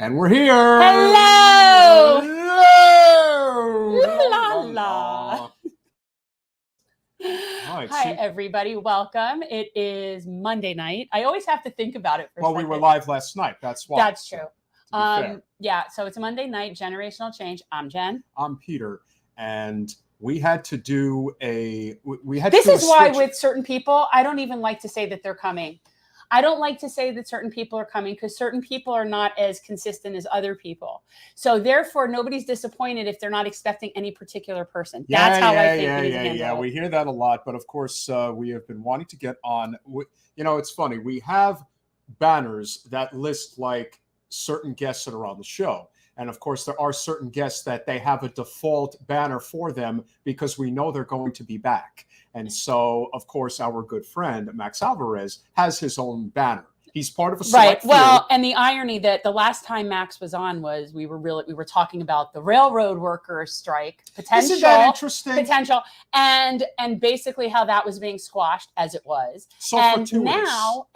And we're here. Hello. Hello. La, la. Right, Hi, everybody. Welcome. It is Monday night. I always have to think about it for a second. we were live last night. That's why. That's true. So, to be fair. Yeah, so it's a Monday night, generational change. I'm Jen. I'm Peter. And we had to do a... This is why with certain people, I don't even like to say that they're coming. I don't like to say that certain people are coming because certain people are not as consistent as other people. So therefore, nobody's disappointed if they're not expecting any particular person. That's how I think it is handled. Yeah, we hear that a lot. But of course, we have been wanting to get on. You know, it's funny. We have banners that list like certain guests that are on the show. And of course, there are certain guests that they have a default banner for them because we know they're going to be back. And so, of course, our good friend, Max Alvarez, has his own banner. He's part of a select few. Well, and the irony that the last time Max was on was we were talking about the railroad workers strike potential. Isn't that interesting? Potential, and basically how that was being squashed as it was. So and fortuitous. now,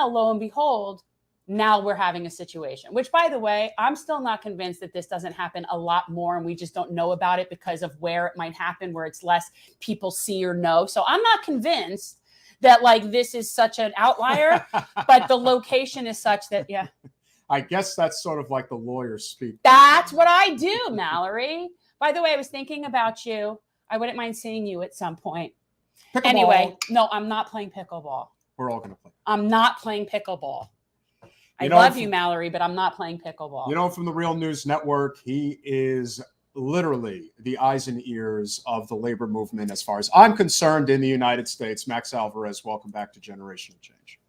lo and behold, now we're having a situation, which, by the way, I'm still not convinced that this doesn't happen a lot more and we just don't know about it because of where it might happen, where it's less people see or know. So I'm not convinced that like this is such an outlier, but the location is such that, yeah. I guess that's sort of like the lawyer speak. That's what I do, Mallory. By the way, I was thinking about you. I wouldn't mind seeing you at some point. Pickleball. Anyway, no, I'm not playing pickleball. We're all going to play. I'm not playing pickleball. I love you, Mallory, but I'm not playing pickleball. You know, from the Real News Network, he is literally the eyes and ears of the labor movement as far as I'm concerned in the United States. Max Alvarez, welcome back to Generational Change.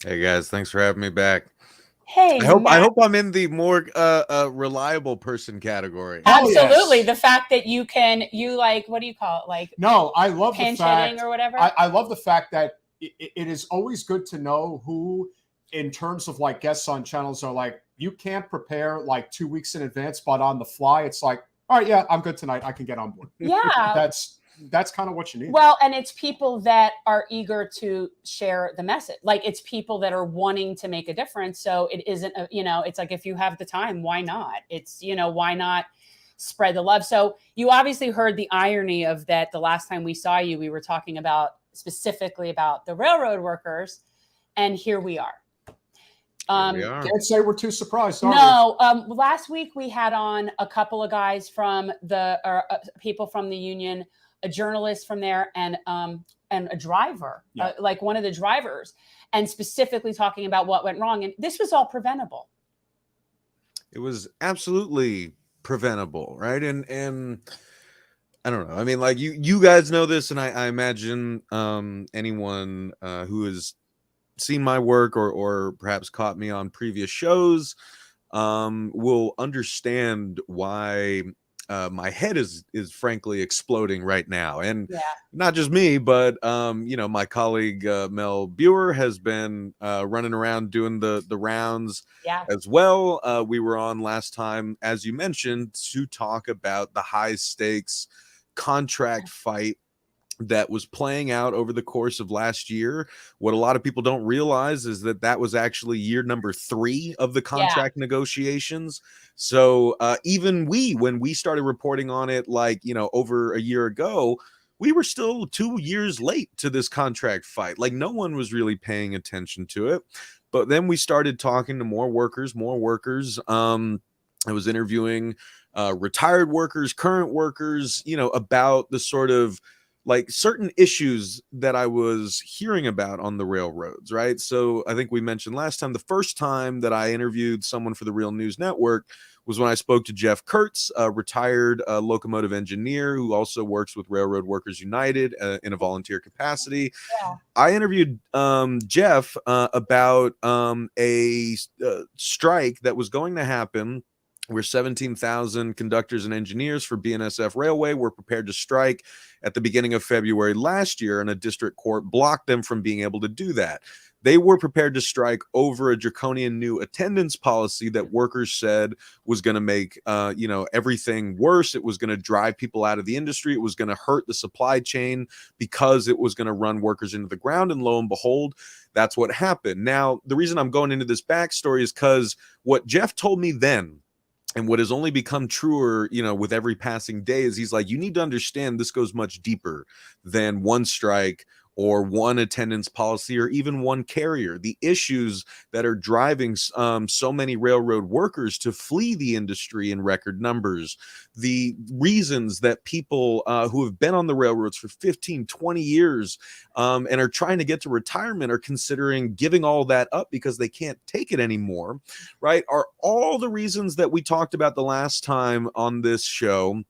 Hey, guys. Thanks for having me back. Hey, I hope I'm in the more reliable person category. Absolutely. Yes. The fact that you what do you call it? Like, no, I love the pinch fact hitting or whatever. I love the fact that it is always good to know who, in terms of like guests on channels, are like, you can't prepare like 2 weeks in advance, but on the fly, it's like, all right, yeah, I'm good tonight. I can get on board. Yeah. That's kind of what you need. Well, and it's people that are eager to share the message. Like it's people that are wanting to make a difference. So it isn't, it's like, if you have the time, why not? It's, why not spread the love? So you obviously heard the irony of that. The last time we saw you, we were talking specifically about the railroad workers. And here we are. Can't say we're too surprised. Last week we had on a couple of guys from people from the union, a journalist from there, and a driver, like one of the drivers, and specifically talking about what went wrong. And this was all preventable. It was absolutely preventable, right? And I don't know. I mean, like you guys know this, and I imagine anyone who has seen my work or perhaps caught me on previous shows will understand why my head is frankly exploding right now. And not just me, but my colleague Mel Buer has been running around doing the rounds as well. We were on last time, as you mentioned, to talk about the high stakes contract fight that was playing out over the course of last year. What a lot of people don't realize is that was actually year number 3 of the contract negotiations. So even when we started reporting on it, over a year ago, we were still 2 years late to this contract fight. Like no one was really paying attention to it. But then we started talking to more workers. I was interviewing retired workers, current workers, about the sort of like certain issues that I was hearing about on the railroads, right? So I think we mentioned last time, the first time that I interviewed someone for the Real News Network was when I spoke to Jeff Kurtz, a retired locomotive engineer who also works with Railroad Workers United in a volunteer capacity. I interviewed Jeff about a strike that was going to happen where 17,000 conductors and engineers for BNSF Railway were prepared to strike at the beginning of February last year, and a district court blocked them from being able to do that. They were prepared to strike over a draconian new attendance policy that workers said was going to make, everything worse. It was going to drive people out of the industry. It was going to hurt the supply chain because it was going to run workers into the ground. And lo and behold, that's what happened. Now, the reason I'm going into this backstory is because what Jeff told me then, and what has only become truer, with every passing day, is he's like, you need to understand this goes much deeper than one strike or one attendance policy or even one carrier. The issues that are driving so many railroad workers to flee the industry in record numbers, the reasons that people who have been on the railroads for 15, 20 years and are trying to get to retirement are considering giving all that up because they can't take it anymore, right, are all the reasons that we talked about the last time on this show.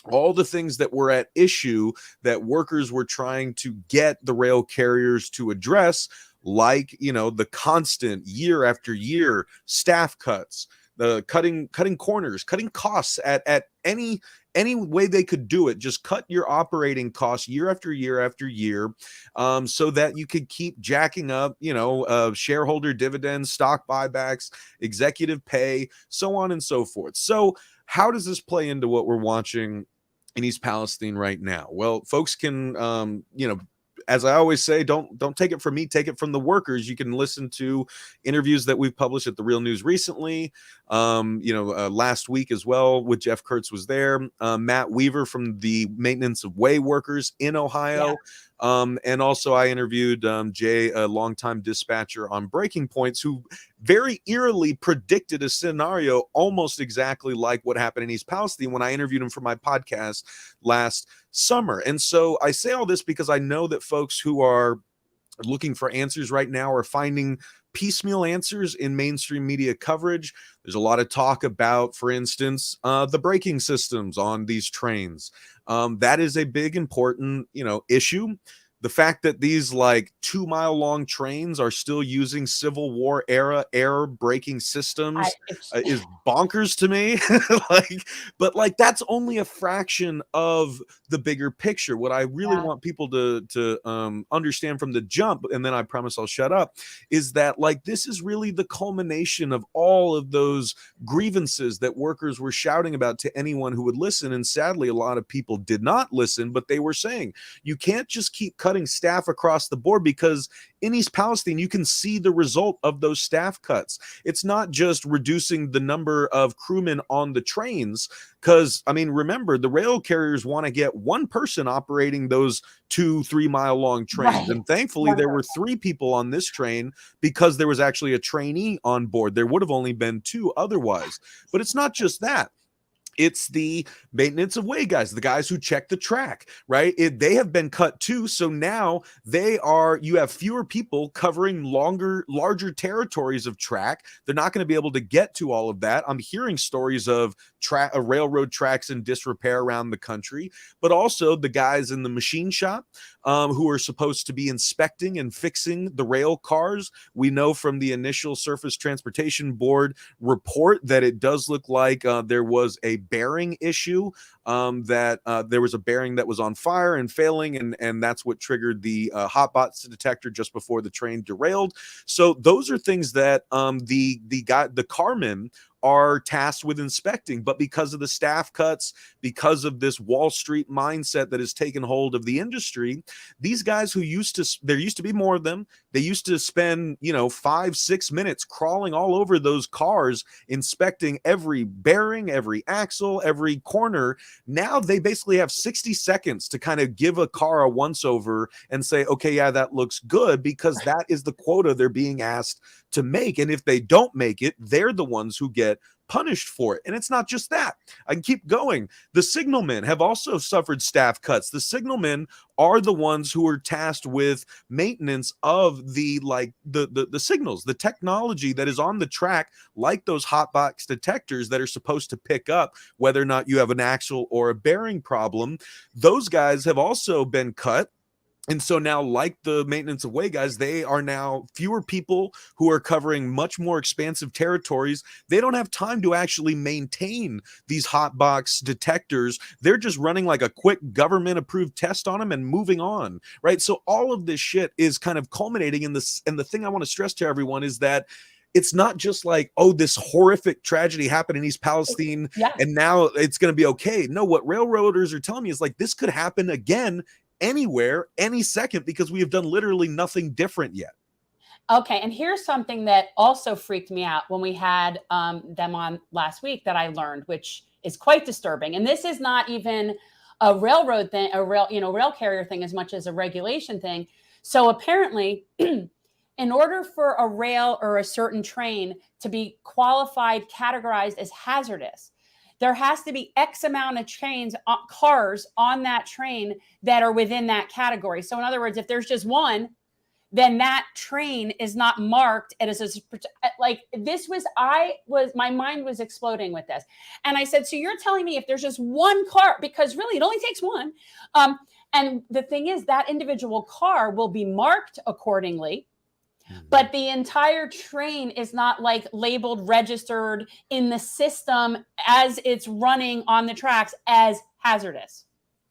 All the things that were at issue that workers were trying to get the rail carriers to address, like, the constant year after year staff cuts, the cutting corners, cutting costs at any way they could do it. Just cut your operating costs year after year after year, so that you could keep jacking up, shareholder dividends, stock buybacks, executive pay, so on and so forth. So how does this play into what we're watching in East Palestine right now? Well, folks can, as I always say, don't take it from me, take it from the workers. You can listen to interviews that we've published at the Real News recently, last week as well with Jeff Kurtz was there, Matt Weaver from the Maintenance of Way workers in Ohio. And also I interviewed Jay, a longtime dispatcher on Breaking Points, who very eerily predicted a scenario almost exactly like what happened in East Palestine when I interviewed him for my podcast last summer. And so I say all this because I know that folks who are looking for answers right now are finding piecemeal answers in mainstream media coverage. There's a lot of talk about, for instance, the braking systems on these trains. That is a big, important, issue. The fact that these 2-mile-long trains are still using Civil War era air braking systems is bonkers to me. But that's only a fraction of the bigger picture. What I really want people to understand from the jump, and then I promise I'll shut up, is that this is really the culmination of all of those grievances that workers were shouting about to anyone who would listen. And sadly, a lot of people did not listen, but they were saying, you can't just keep cutting staff across the board, because in East Palestine, you can see the result of those staff cuts. It's not just reducing the number of crewmen on the trains, because, remember, the rail carriers want to get one person operating those 2-3 mile long trains. Right. And thankfully, there were 3 people on this train because there was actually a trainee on board. There would have only been 2 otherwise. But it's not just that. It's the maintenance of way guys, the guys who check the track, right? They have been cut too. So now you have fewer people covering larger territories of track. They're not going to be able to get to all of that. I'm hearing stories of railroad tracks in disrepair around the country, but also the guys in the machine shop who are supposed to be inspecting and fixing the rail cars. We know from the initial Surface Transportation Board report that it does look like there was a bearing issue, that there was a bearing that was on fire and failing, and that's what triggered the hotbox detector just before the train derailed. So those are things that the carmen are tasked with inspecting, but because of the staff cuts, because of this Wall Street mindset that has taken hold of the industry, these guys there used to be more of them. They used to spend 5-6 minutes crawling all over those cars, inspecting every bearing, every axle, every corner. Now they basically have 60 seconds to kind of give a car a once over and say, okay, yeah, that looks good, because that is the quota they're being asked to make. And if they don't make it, they're the ones who get punished for it. And it's not just that. I can keep going. The signalmen have also suffered staff cuts. The signalmen are the ones who are tasked with maintenance of the signals, the technology that is on the track, like those hotbox detectors that are supposed to pick up whether or not you have an axle or a bearing problem. Those guys have also been cut. And so now, like the maintenance of way guys, they are now fewer people who are covering much more expansive territories. They don't have time to actually maintain these hotbox detectors. They're just running like a quick government approved test on them and moving on, right? So all of this shit is kind of culminating in this. And the thing I want to stress to everyone is that it's not just like, oh, this horrific tragedy happened in East Palestine, and now it's going to be okay. No, what railroaders are telling me is this could happen again anywhere, any second, because we have done literally nothing different yet. Okay, and here's something that also freaked me out when we had them on last week that I learned, which is quite disturbing. And this is not even a railroad thing, rail carrier thing, as much as a regulation thing. So apparently, in order for a rail or a certain train to be qualified, categorized as hazardous, there has to be X amount of cars on that train that are within that category. So in other words, if there's just one, then that train is not marked as like this was my mind was exploding with this. And I said, so you're telling me if there's just one car, because really it only takes one, and the thing is that individual car will be marked accordingly, but the entire train is not like labeled, registered in the system as it's running on the tracks as hazardous.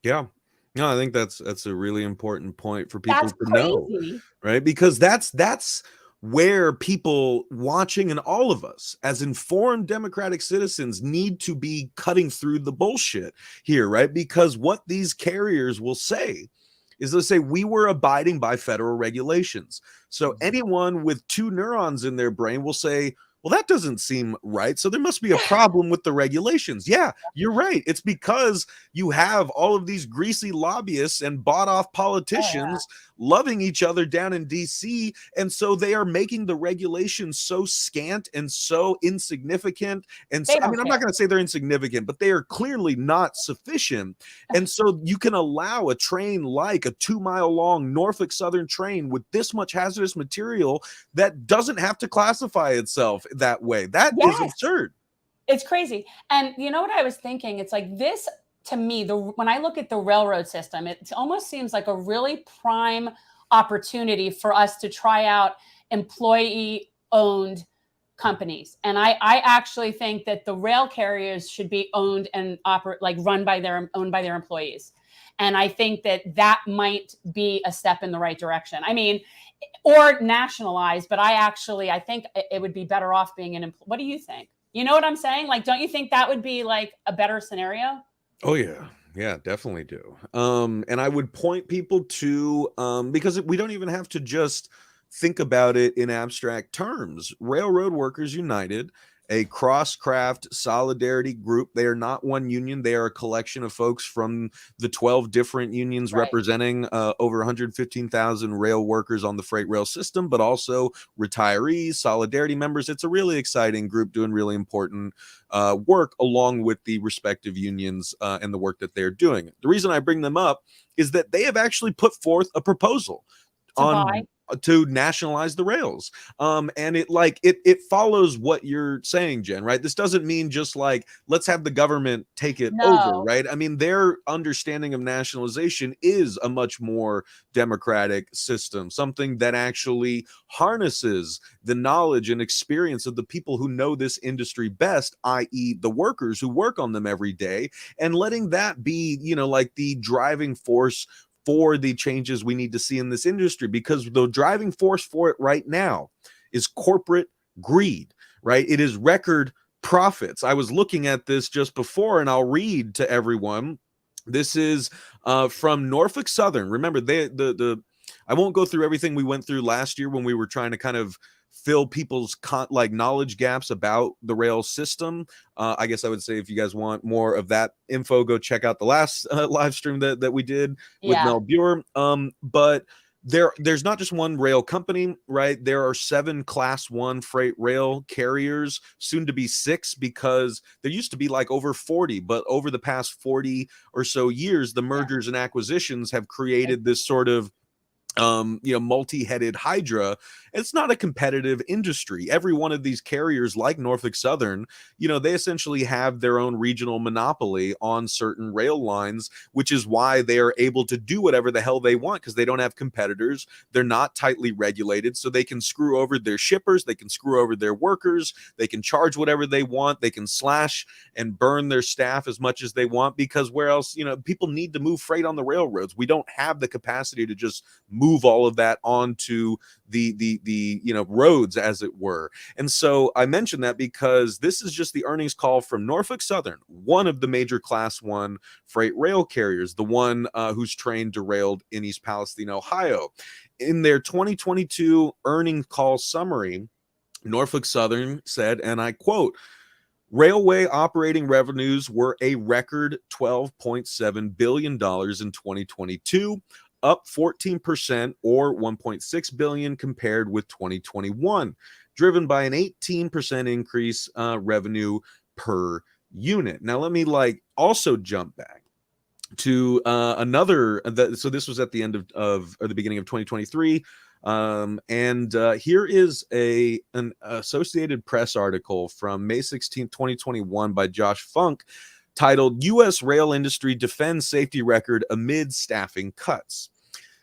Yeah. No, I think that's a really important point for people to know, crazy. right? Because that's where people watching and all of us as informed democratic citizens need to be cutting through the bullshit here, right? Because what these carriers will say is they'll say we were abiding by federal regulations. So anyone with 2 neurons in their brain will say, well, that doesn't seem right. So there must be a problem with the regulations. Yeah, you're right. It's because you have all of these greasy lobbyists and bought off politicians loving each other down in DC. And so they are making the regulations so scant and so insignificant. And so, I mean, I'm not going to say they're insignificant, but they are clearly not sufficient. And so you can allow a train like a 2-mile long Norfolk Southern train with this much hazardous material that doesn't have to classify itself that way. That is absurd. It's crazy. And you know what I was thinking? It's like this, to me, when I look at the railroad system, it almost seems like a really prime opportunity for us to try out employee-owned companies. And I actually think that the rail carriers should be owned and owned by their employees. And I think that might be a step in the right direction. I mean, or nationalized, but I think it would be better off being what do you think? You know what I'm saying? Like, don't you think that would be like a better scenario? Oh yeah. Yeah, definitely do. And I would point people to, because we don't even have to just think about it in abstract terms. Railroad Workers United, a cross-craft solidarity group. They are not one union. They are a collection of folks from the 12 different unions representing over 115,000 rail workers on the freight rail system, but also retirees, solidarity members. It's a really exciting group doing really important work along with the respective unions and the work that they're doing. The reason I bring them up is that they have actually put forth a proposal to nationalize the rails. And it follows what you're saying, Jen, right? This doesn't mean just like, let's have the government take it over, right? I mean, their understanding of nationalization is a much more democratic system, something that actually harnesses the knowledge and experience of the people who know this industry best, i.e. the workers who work on them every day, and letting that be, like the driving force for the changes we need to see in this industry, because the driving force for it right now is corporate greed, right? It is record profits. I was looking at this just before, and I'll read to everyone. This is from Norfolk Southern. Remember, I won't go through everything we went through last year when we were trying to kind of fill people's knowledge gaps about the rail system. I guess I would say if you guys want more of that info, go check out the last live stream that we did with Mel Buer. But there's not just one rail company, right? There are 7 class 1 freight rail carriers, soon to be 6, because there used to be like over 40, but over the past 40 or so years, the mergers and acquisitions have created this sort of multi-headed hydra. It's not a competitive industry. Every one of these carriers, like Norfolk Southern, they essentially have their own regional monopoly on certain rail lines, which is why they are able to do whatever the hell they want, because they don't have competitors. They're not tightly regulated, so they can screw over their shippers, they can screw over their workers, they can charge whatever they want, they can slash and burn their staff as much as they want, because where else, people need to move freight on the railroads. We don't have the capacity to just move move all of that onto the roads, as it were. And so I mentioned that because this is just the earnings call from Norfolk Southern, one of the major Class 1 freight rail carriers, the one whose train derailed in East Palestine, Ohio. In their 2022 earnings call summary, Norfolk Southern said, and I quote, "Railway operating revenues were a record $12.7 billion in 2022, up 14% or $1.6 billion compared with 2021, driven by an 18% increase revenue per unit." Now, let me also jump back to so this was at the end of or the beginning of 2023. Here is an Associated Press article from May 16th, 2021 by Josh Funk, titled "U.S. Rail Industry Defends Safety Record Amid Staffing Cuts."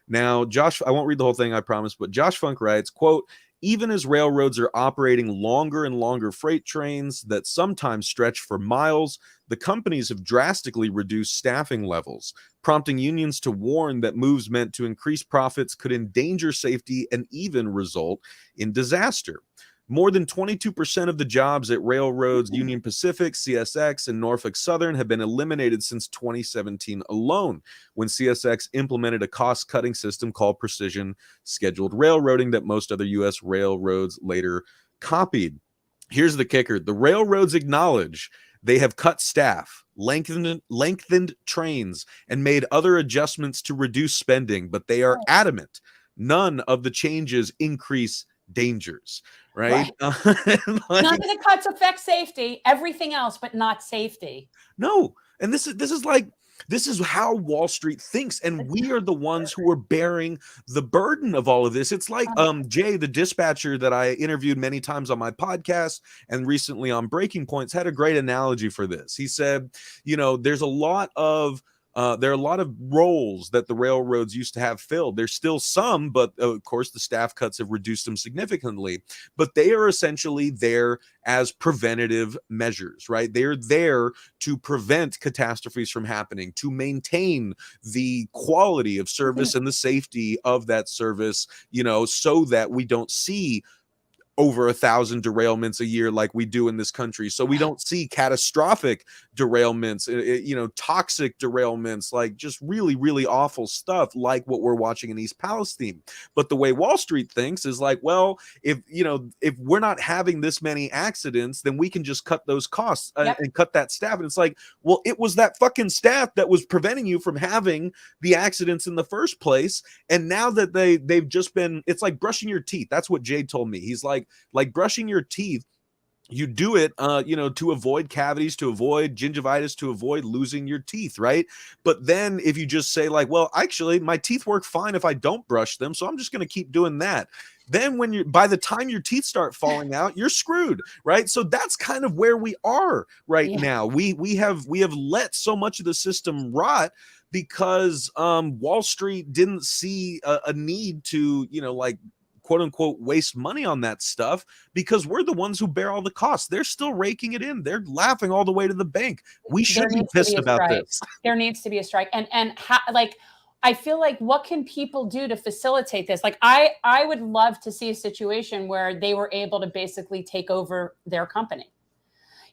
Now, Josh, I won't read the whole thing, I promise, but Josh Funk writes, quote, "Even as railroads are operating longer and longer freight trains that sometimes stretch for miles, the companies have drastically reduced staffing levels, prompting unions to warn that moves meant to increase profits could endanger safety and even result in disaster. More than 22% of the jobs at railroads Union Pacific, CSX, and Norfolk Southern have been eliminated since 2017 alone, when CSX implemented a cost-cutting system called precision scheduled railroading that most other U.S. railroads later copied." Here's the kicker. The railroads acknowledge they have cut staff, lengthened trains, and made other adjustments to reduce spending, but they are adamant none of the changes increase dangers. Right? None of the cuts affect safety, everything else, but not safety. No. And this is how Wall Street thinks, and we are the ones who are bearing the burden of all of this. It's like Jay, the dispatcher that I interviewed many times on my podcast and recently on Breaking Points, had a great analogy for this. He said, there's a lot of there are a lot of roles that the railroads used to have filled. There's still some, but of course the staff cuts have reduced them significantly. But they are essentially there as preventative measures, right? They're there to prevent catastrophes from happening, to maintain the quality of service and the safety of that service, so that we don't see over 1,000 derailments a year like we do in this country. So we don't see catastrophic derailments, toxic derailments, like just really, really awful stuff like what we're watching in East Palestine. But the way Wall Street thinks is like, well, if we're not having this many accidents, then we can just cut those costs and cut that staff. And it's like, well, it was that fucking staff that was preventing you from having the accidents in the first place. And now that they've just been, it's like brushing your teeth. That's what Jay told me. He's like brushing your teeth. You do it, to avoid cavities, to avoid gingivitis, to avoid losing your teeth, right? But then if you just say like, well, actually, my teeth work fine if I don't brush them, so I'm just going to keep doing that. Then by the time your teeth start falling out, you're screwed, right? So that's kind of where we are right now. We have let so much of the system rot because Wall Street didn't see a need to, quote unquote, waste money on that stuff because we're the ones who bear all the costs. They're still raking it in. They're laughing all the way to the bank. We should be pissed about this. There needs to be a strike. And I feel like, what can people do to facilitate this? Like, I would love to see a situation where they were able to basically take over their company.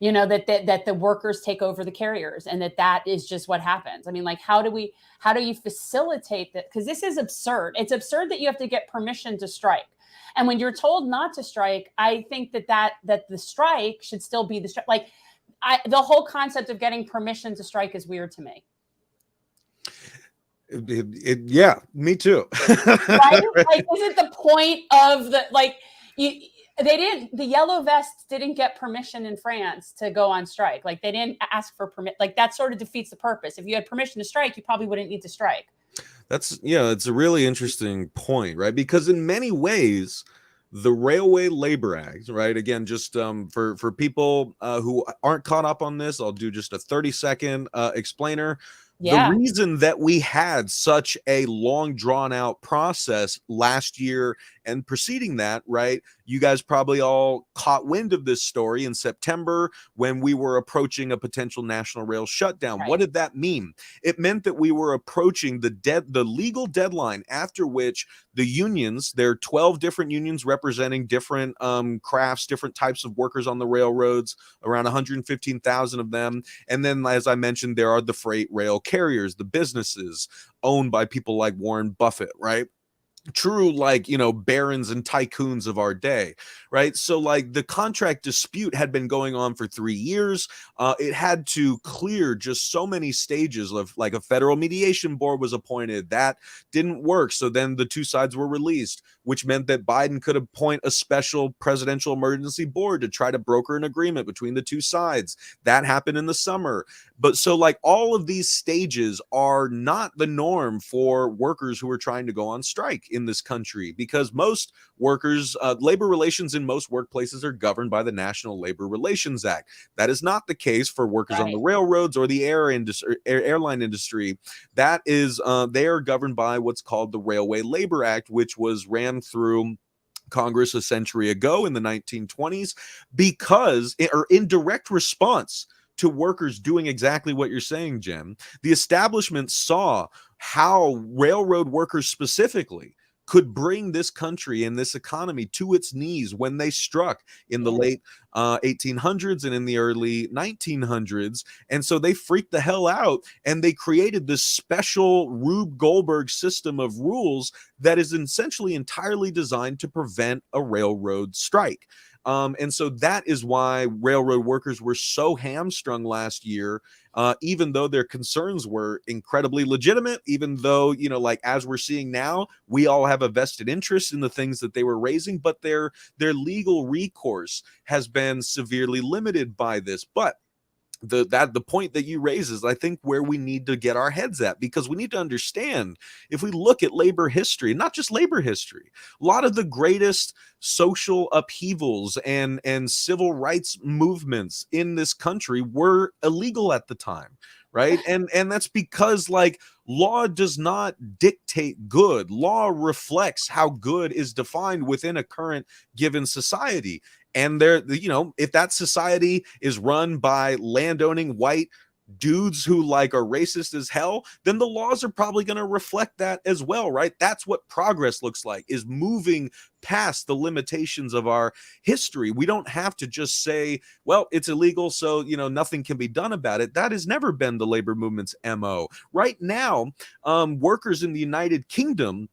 That the workers take over the carriers, and that is just what happens. I mean, like, how do you facilitate that? Because this is absurd. It's absurd that you have to get permission to strike. And when you're told not to strike, I think that the strike should still be the strike. Like, the whole concept of getting permission to strike is weird to me. Yeah, me too. Right? Like, isn't the point of the yellow vests didn't get permission in France to go on strike. Like, they didn't ask for permit. Like, that sort of defeats the purpose. If you had permission to strike, you probably wouldn't need to strike. It's a really interesting point, right? Because in many ways, the Railway Labor Act, right? Again, just for people who aren't caught up on this, I'll do just a 30-second explainer. The reason that we had such a long drawn out process last year And preceding that, right, you guys probably all caught wind of this story in September when we were approaching a potential national rail shutdown. Right. What did that mean? It meant that we were approaching the legal deadline after which the unions, there are 12 different unions representing different crafts, different types of workers on the railroads, around 115,000 of them. And then, as I mentioned, there are the freight rail carriers, the businesses owned by people like Warren Buffett, right? True, like, barons and tycoons of our day, right? So like the contract dispute had been going on for 3 years. It had to clear just so many stages of, like, a federal mediation board was appointed. That didn't work. So then the two sides were released, which meant that Biden could appoint a special presidential emergency board to try to broker an agreement between the two sides. That happened in the summer. But so like all of these stages are not the norm for workers who are trying to go on strike in this country, because most workers, labor relations in most workplaces are governed by the National Labor Relations Act. That is not the case for workers on the railroads or the airline industry. That is, they are governed by what's called the Railway Labor Act, which was ran through Congress a century ago in the 1920s, because, or in direct response to workers doing exactly what you're saying, Jen. The establishment saw how railroad workers specifically could bring this country and this economy to its knees when they struck in the late 1800s and in the early 1900s. And so they freaked the hell out, and they created this special Rube Goldberg system of rules that is essentially entirely designed to prevent a railroad strike. And so that is why railroad workers were so hamstrung last year, even though their concerns were incredibly legitimate, even though, like as we're seeing now, we all have a vested interest in the things that they were raising, but their legal recourse has been severely limited by this. But the point that you raise is, I think, where we need to get our heads at, because we need to understand, if we look at labor history, not just labor history, a lot of the greatest social upheavals and civil rights movements in this country were illegal at the time, right? And that's because, like, law does not dictate good. Law reflects how good is defined within a current given society. And if that society is run by landowning white dudes who, like, are racist as hell, then the laws are probably going to reflect that as well, right? That's what progress looks like, is moving past the limitations of our history. We don't have to just say, well, it's illegal, so nothing can be done about it. That has never been the labor movement's MO. Right now, workers in the United Kingdom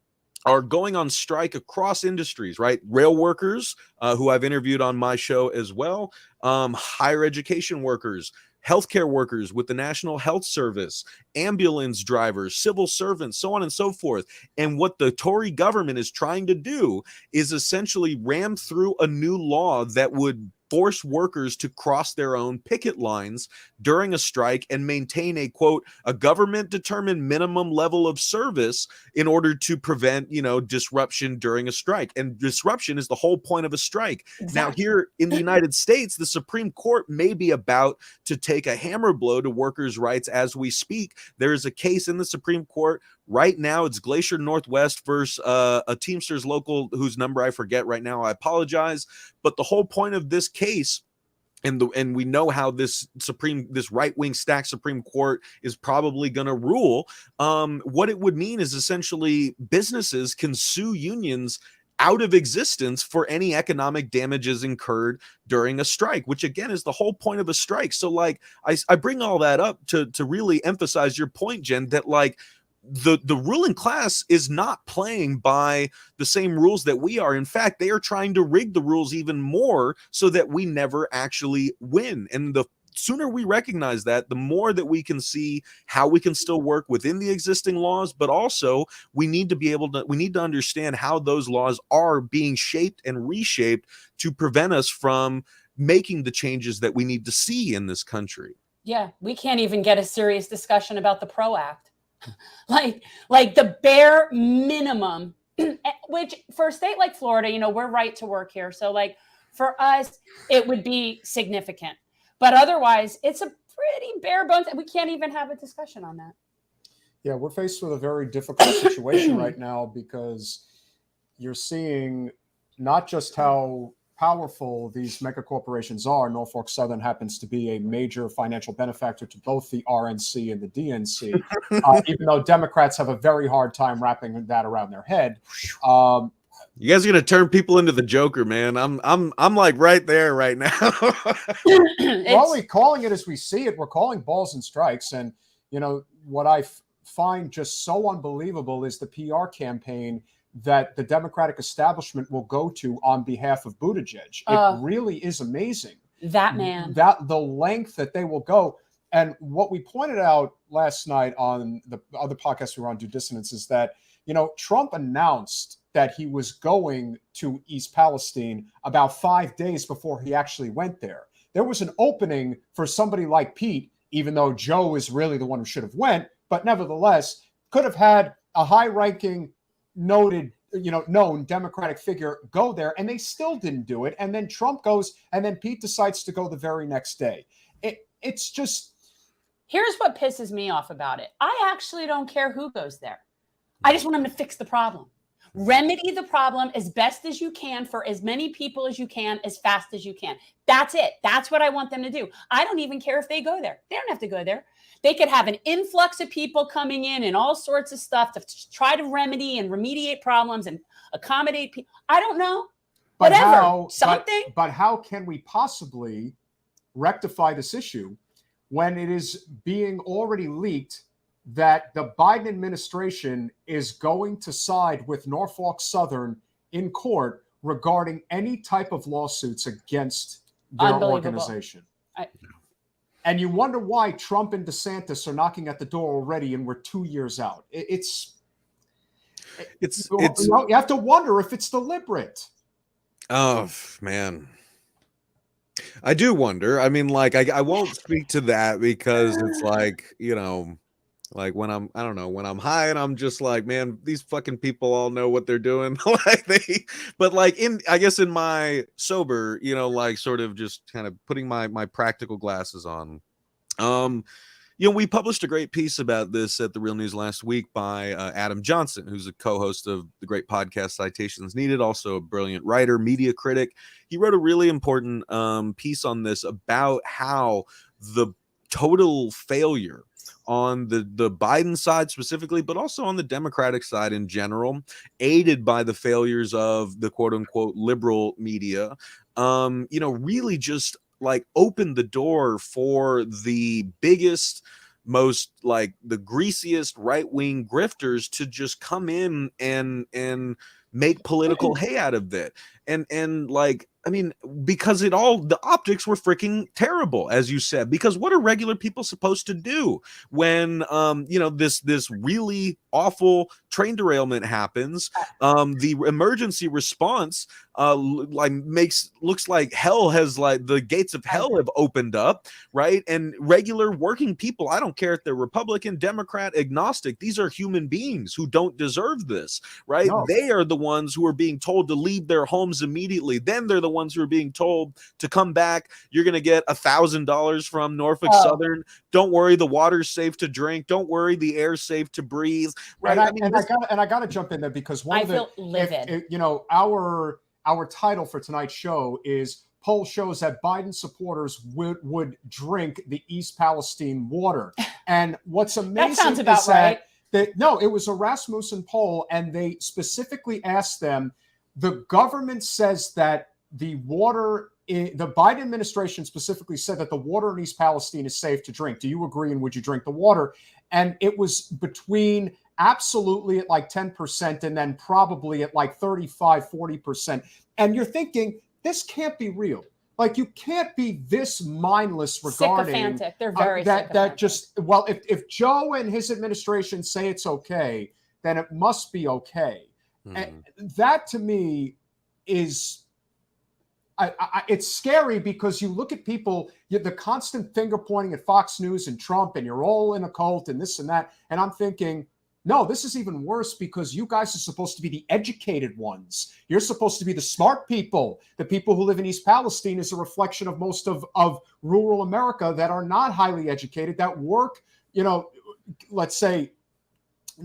are going on strike across industries, right? Rail workers, who I've interviewed on my show as well, higher education workers, healthcare workers with the National Health Service, ambulance drivers, civil servants, so on and so forth. And what the Tory government is trying to do is essentially ram through a new law that would force workers to cross their own picket lines during a strike and maintain a, quote, a government determined minimum level of service in order to prevent, disruption during a strike. And disruption is the whole point of a strike. Exactly. Now, here in the United States, the Supreme Court may be about to take a hammer blow to workers' rights as we speak. There is a case in the Supreme Court right now. It's Glacier Northwest versus a Teamsters local whose number I forget right now. I apologize. But the whole point of this case, and we know how this right-wing stacked Supreme Court is probably going to rule. What it would mean is essentially businesses can sue unions out of existence for any economic damages incurred during a strike, which again is the whole point of a strike. So like I bring all that up to really emphasize your point, Jen, that like the ruling class is not playing by the same rules that we are. In fact, they are trying to rig the rules even more so that we never actually win. And the sooner we recognize that, the more that we can see how we can still work within the existing laws, but also we need to understand how those laws are being shaped and reshaped to prevent us from making the changes that we need to see in this country. Yeah, we can't even get a serious discussion about the PRO Act. like the bare minimum, which for a state like Florida, we're right to work here. So like for us, it would be significant, but otherwise it's a pretty bare bones. We can't even have a discussion on that. Yeah, we're faced with a very difficult situation right now because, you're seeing not just how powerful these mega corporations are. Norfolk Southern happens to be a major financial benefactor to both the RNC and the DNC, even though Democrats have a very hard time wrapping that around their head. You guys are gonna turn people into the Joker, man. I'm like right there right now. We're only calling it as we see it. We're calling balls and strikes. And what I find just so unbelievable is the PR campaign that the Democratic establishment will go to on behalf of Buttigieg. It really is amazing. That man. That the length that they will go. And what we pointed out last night on the other podcast we were on, Due Dissonance, is that, Trump announced that he was going to East Palestine about 5 days before he actually went there. There was an opening for somebody like Pete, even though Joe is really the one who should have went, but nevertheless could have had a high-ranking, noted, known Democratic figure go there, and they still didn't do it. And then Trump goes, and then Pete decides to go the very next day. It's just. Here's what pisses me off about it. I actually don't care who goes there. I just want them to fix the problem. Remedy the problem as best as you can for as many people as you can, as fast as you can. That's it. That's what I want them to do. I don't even care if they go there. They don't have to go there. They could have an influx of people coming in and all sorts of stuff to try to remedy and remediate problems and accommodate people. I don't know. But whatever. Something. But how can we possibly rectify this issue when it is being already leaked that the Biden administration is going to side with Norfolk Southern in court regarding any type of lawsuits against their organization? And you wonder why Trump and DeSantis are knocking at the door already, and we're 2 years out. It's you have to wonder if it's deliberate. Oh, man. I do wonder. I mean, like, I won't speak to that because it's like, like when I'm high and I'm just like, man, these fucking people all know what they're doing. But like I guess in my sober, like sort of just kind of putting my practical glasses on. We published a great piece about this at The Real News last week by Adam Johnson, who's a co-host of the great podcast Citations Needed, also a brilliant writer, media critic. He wrote a really important piece on this about how the total failure on the Biden side specifically, but also on the Democratic side in general, aided by the failures of the quote unquote liberal media, really just like opened the door for the biggest, most like the greasiest right-wing grifters to just come in and make political hay out of it. And like, I mean, because the optics were freaking terrible, as you said, because what are regular people supposed to do when, this really awful train derailment happens? The emergency response, looks like hell has the gates of hell have opened up, right? And regular working people, I don't care if they're Republican, Democrat, agnostic, these are human beings who don't deserve this, right? No. They are the ones who are being told to leave their homes immediately. Then they're the ones who are being told to come back. You're going to get $1,000 from Norfolk Southern. Don't worry, the water's safe to drink. Don't worry, the air's safe to breathe. Right? I got to jump in there because I feel livid. Our title for tonight's show is poll shows that Biden supporters would drink the East Palestine water. And what's amazing that sounds about right. It was a Rasmussen poll, and they specifically asked them. The government says that the Biden administration specifically said that the water in East Palestine is safe to drink. Do you agree? And would you drink the water? And it was between absolutely at like 10% and then probably at like 35, 40%. And you're thinking, this can't be real. Like, you can't be this mindless regarding sycophantic. They're very if Joe and his administration say it's okay, then it must be okay. And that to me is, it's scary because you look at people, the constant finger pointing at Fox News and Trump, and you're all in a cult and this and that. And I'm thinking, no, this is even worse because you guys are supposed to be the educated ones. You're supposed to be the smart people. The people who live in East Palestine is a reflection of most of rural America that are not highly educated, that work, let's say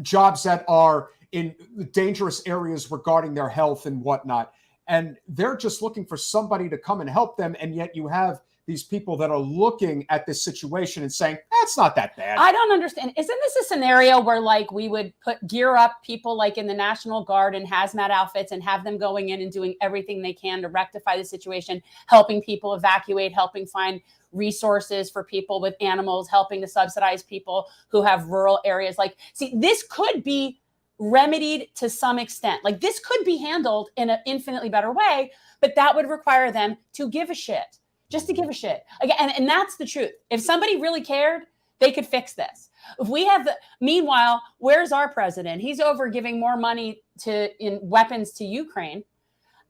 jobs that are in dangerous areas regarding their health and whatnot. And they're just looking for somebody to come and help them. And yet you have these people that are looking at this situation and saying, that's not that bad. I don't understand. Isn't this a scenario where like we would gear up people like in the National Guard and hazmat outfits and have them going in and doing everything they can to rectify the situation, helping people evacuate, helping find resources for people with animals, helping to subsidize people who have rural areas. Like, see, this could be remedied to some extent. Like this could be handled in an infinitely better way, but that would require them to give a shit. Just to give a shit. Again, and that's the truth. If somebody really cared, they could fix this. If we have meanwhile, where's our president? He's over giving more money in weapons to Ukraine.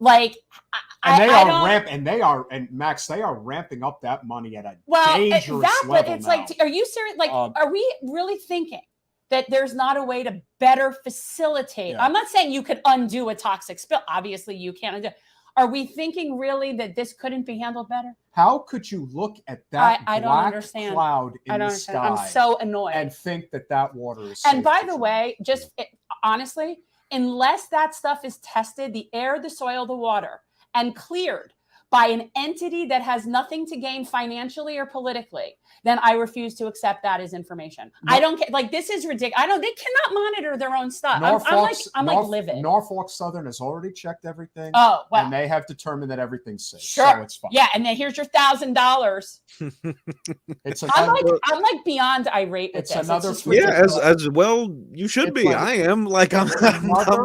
Like, and Max, they are ramping up that money at a dangerous level. But it's now. Like, are you serious? Like, are we really thinking that there's not a way to better facilitate? Yeah. I'm not saying you could undo a toxic spill. Obviously, you can't undo. Are we thinking really that this couldn't be handled better? How could you look at that I don't black understand. cloud in the sky? I'm so annoyed. And think that water is And by the way, honestly, unless that stuff is tested, the air, the soil, the water, and cleared by an entity that has nothing to gain financially or politically, then I refuse to accept that as information. No. I don't care. Like, this is ridiculous. They cannot monitor their own stuff. I'm livid. Norfolk Southern has already checked everything. Oh, well. And they have determined that everything's safe. Sure. So it's fine. Yeah. And then here's your $1,000. I'm like beyond irate with it's this. Another as well you should be. Like, I am like I'm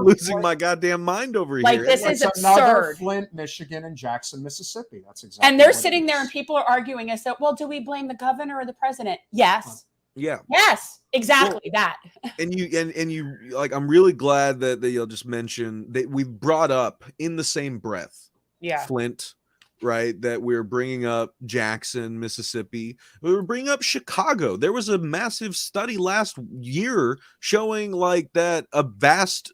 losing my goddamn mind over like, here. This is another absurd. Flint, Michigan, and Jackson, Mississippi. That's exactly. And they're sitting there and people are arguing as well, do we blame the governor or the president? Yes. Yeah. Yes, exactly. Well, that. And you like, I'm really glad that you'll just mention that we brought up in the same breath. Yeah. Flint, right? That we're bringing up Jackson, Mississippi. We were bringing up Chicago. There was a massive study last year showing like that a vast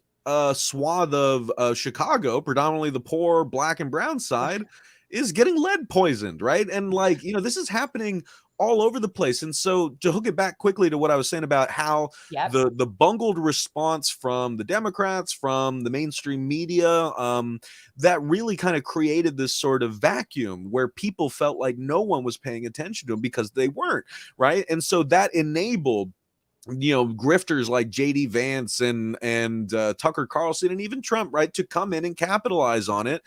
swath of Chicago, predominantly the poor black and brown side, is getting lead poisoned, right? And like, this is happening all over the place. And so to hook it back quickly to what I was saying about how the bungled response from the Democrats, from the mainstream media, that really kind of created this sort of vacuum where people felt like no one was paying attention to them because they weren't, right? And so that enabled grifters like JD Vance and Tucker Carlson and even Trump, right, to come in and capitalize on it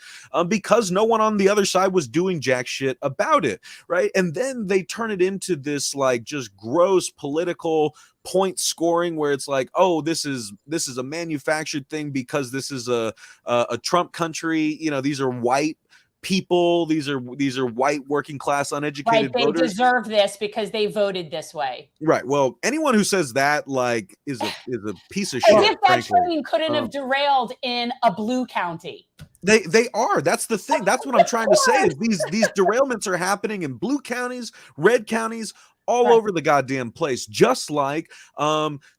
because no one on the other side was doing jack shit about it, right? And then they turn it into this like just gross political point scoring where it's like, oh, this is a manufactured thing because this is a Trump country. These are white people, these are white working class uneducated they voters. Deserve this because they voted this way, right? Well, anyone who says that like is a piece of shit. As if that train couldn't have derailed in a blue county. They are. That's the thing. That's what I'm trying to say is these derailments are happening in blue counties, red counties, all over the goddamn place, just like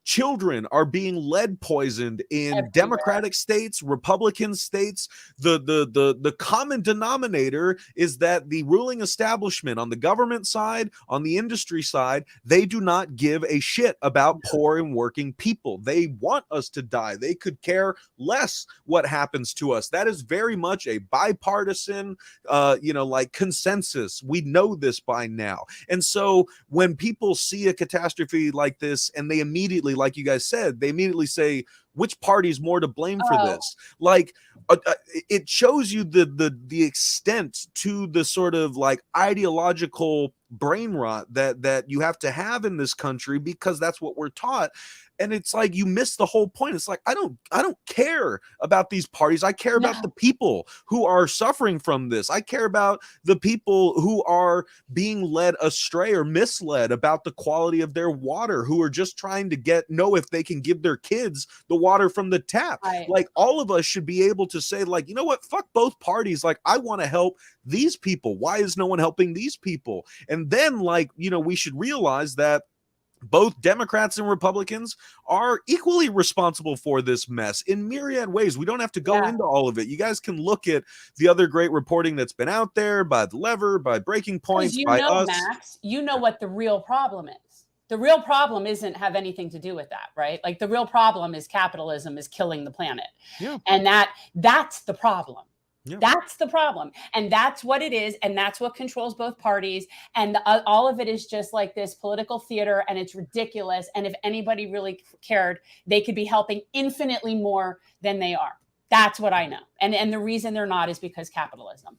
children are being lead poisoned in everywhere. Democratic states, Republican states. The common denominator is that the ruling establishment on the government side, on the industry side, they do not give a shit about poor and working people. They want us to die. They could care less what happens to us. That is very much a bipartisan, like consensus. We know this by now. And so when people see a catastrophe like this and they immediately, like you guys said, they immediately say, which party's more to blame for this? Like, it shows you the extent to the sort of like ideological brain rot that you have to have in this country because that's what we're taught. And it's like you miss the whole point. It's like I don't care about these parties. I care about the people who are suffering from this. I care about the people who are being led astray or misled about the quality of their water, who are just trying to know if they can give their kids the water from the tap. Right. Like all of us should be able to say, like, you know what? Fuck both parties. Like, I want to help these people. Why is no one helping these people? And then, like, we should realize that both Democrats and Republicans are equally responsible for this mess in myriad ways. We don't have to go into all of it. You guys can look at the other great reporting that's been out there by The Lever, by Breaking Points, by us. Max, you know what the real problem is. The real problem isn't have anything to do with that, right? Like the real problem is capitalism is killing the planet. Yeah. And that's the problem. Yeah. That's the problem. And that's what it is. And that's what controls both parties. And all of it is just like this political theater, and it's ridiculous. And if anybody really cared, they could be helping infinitely more than they are. That's what I know. And the reason they're not is because capitalism.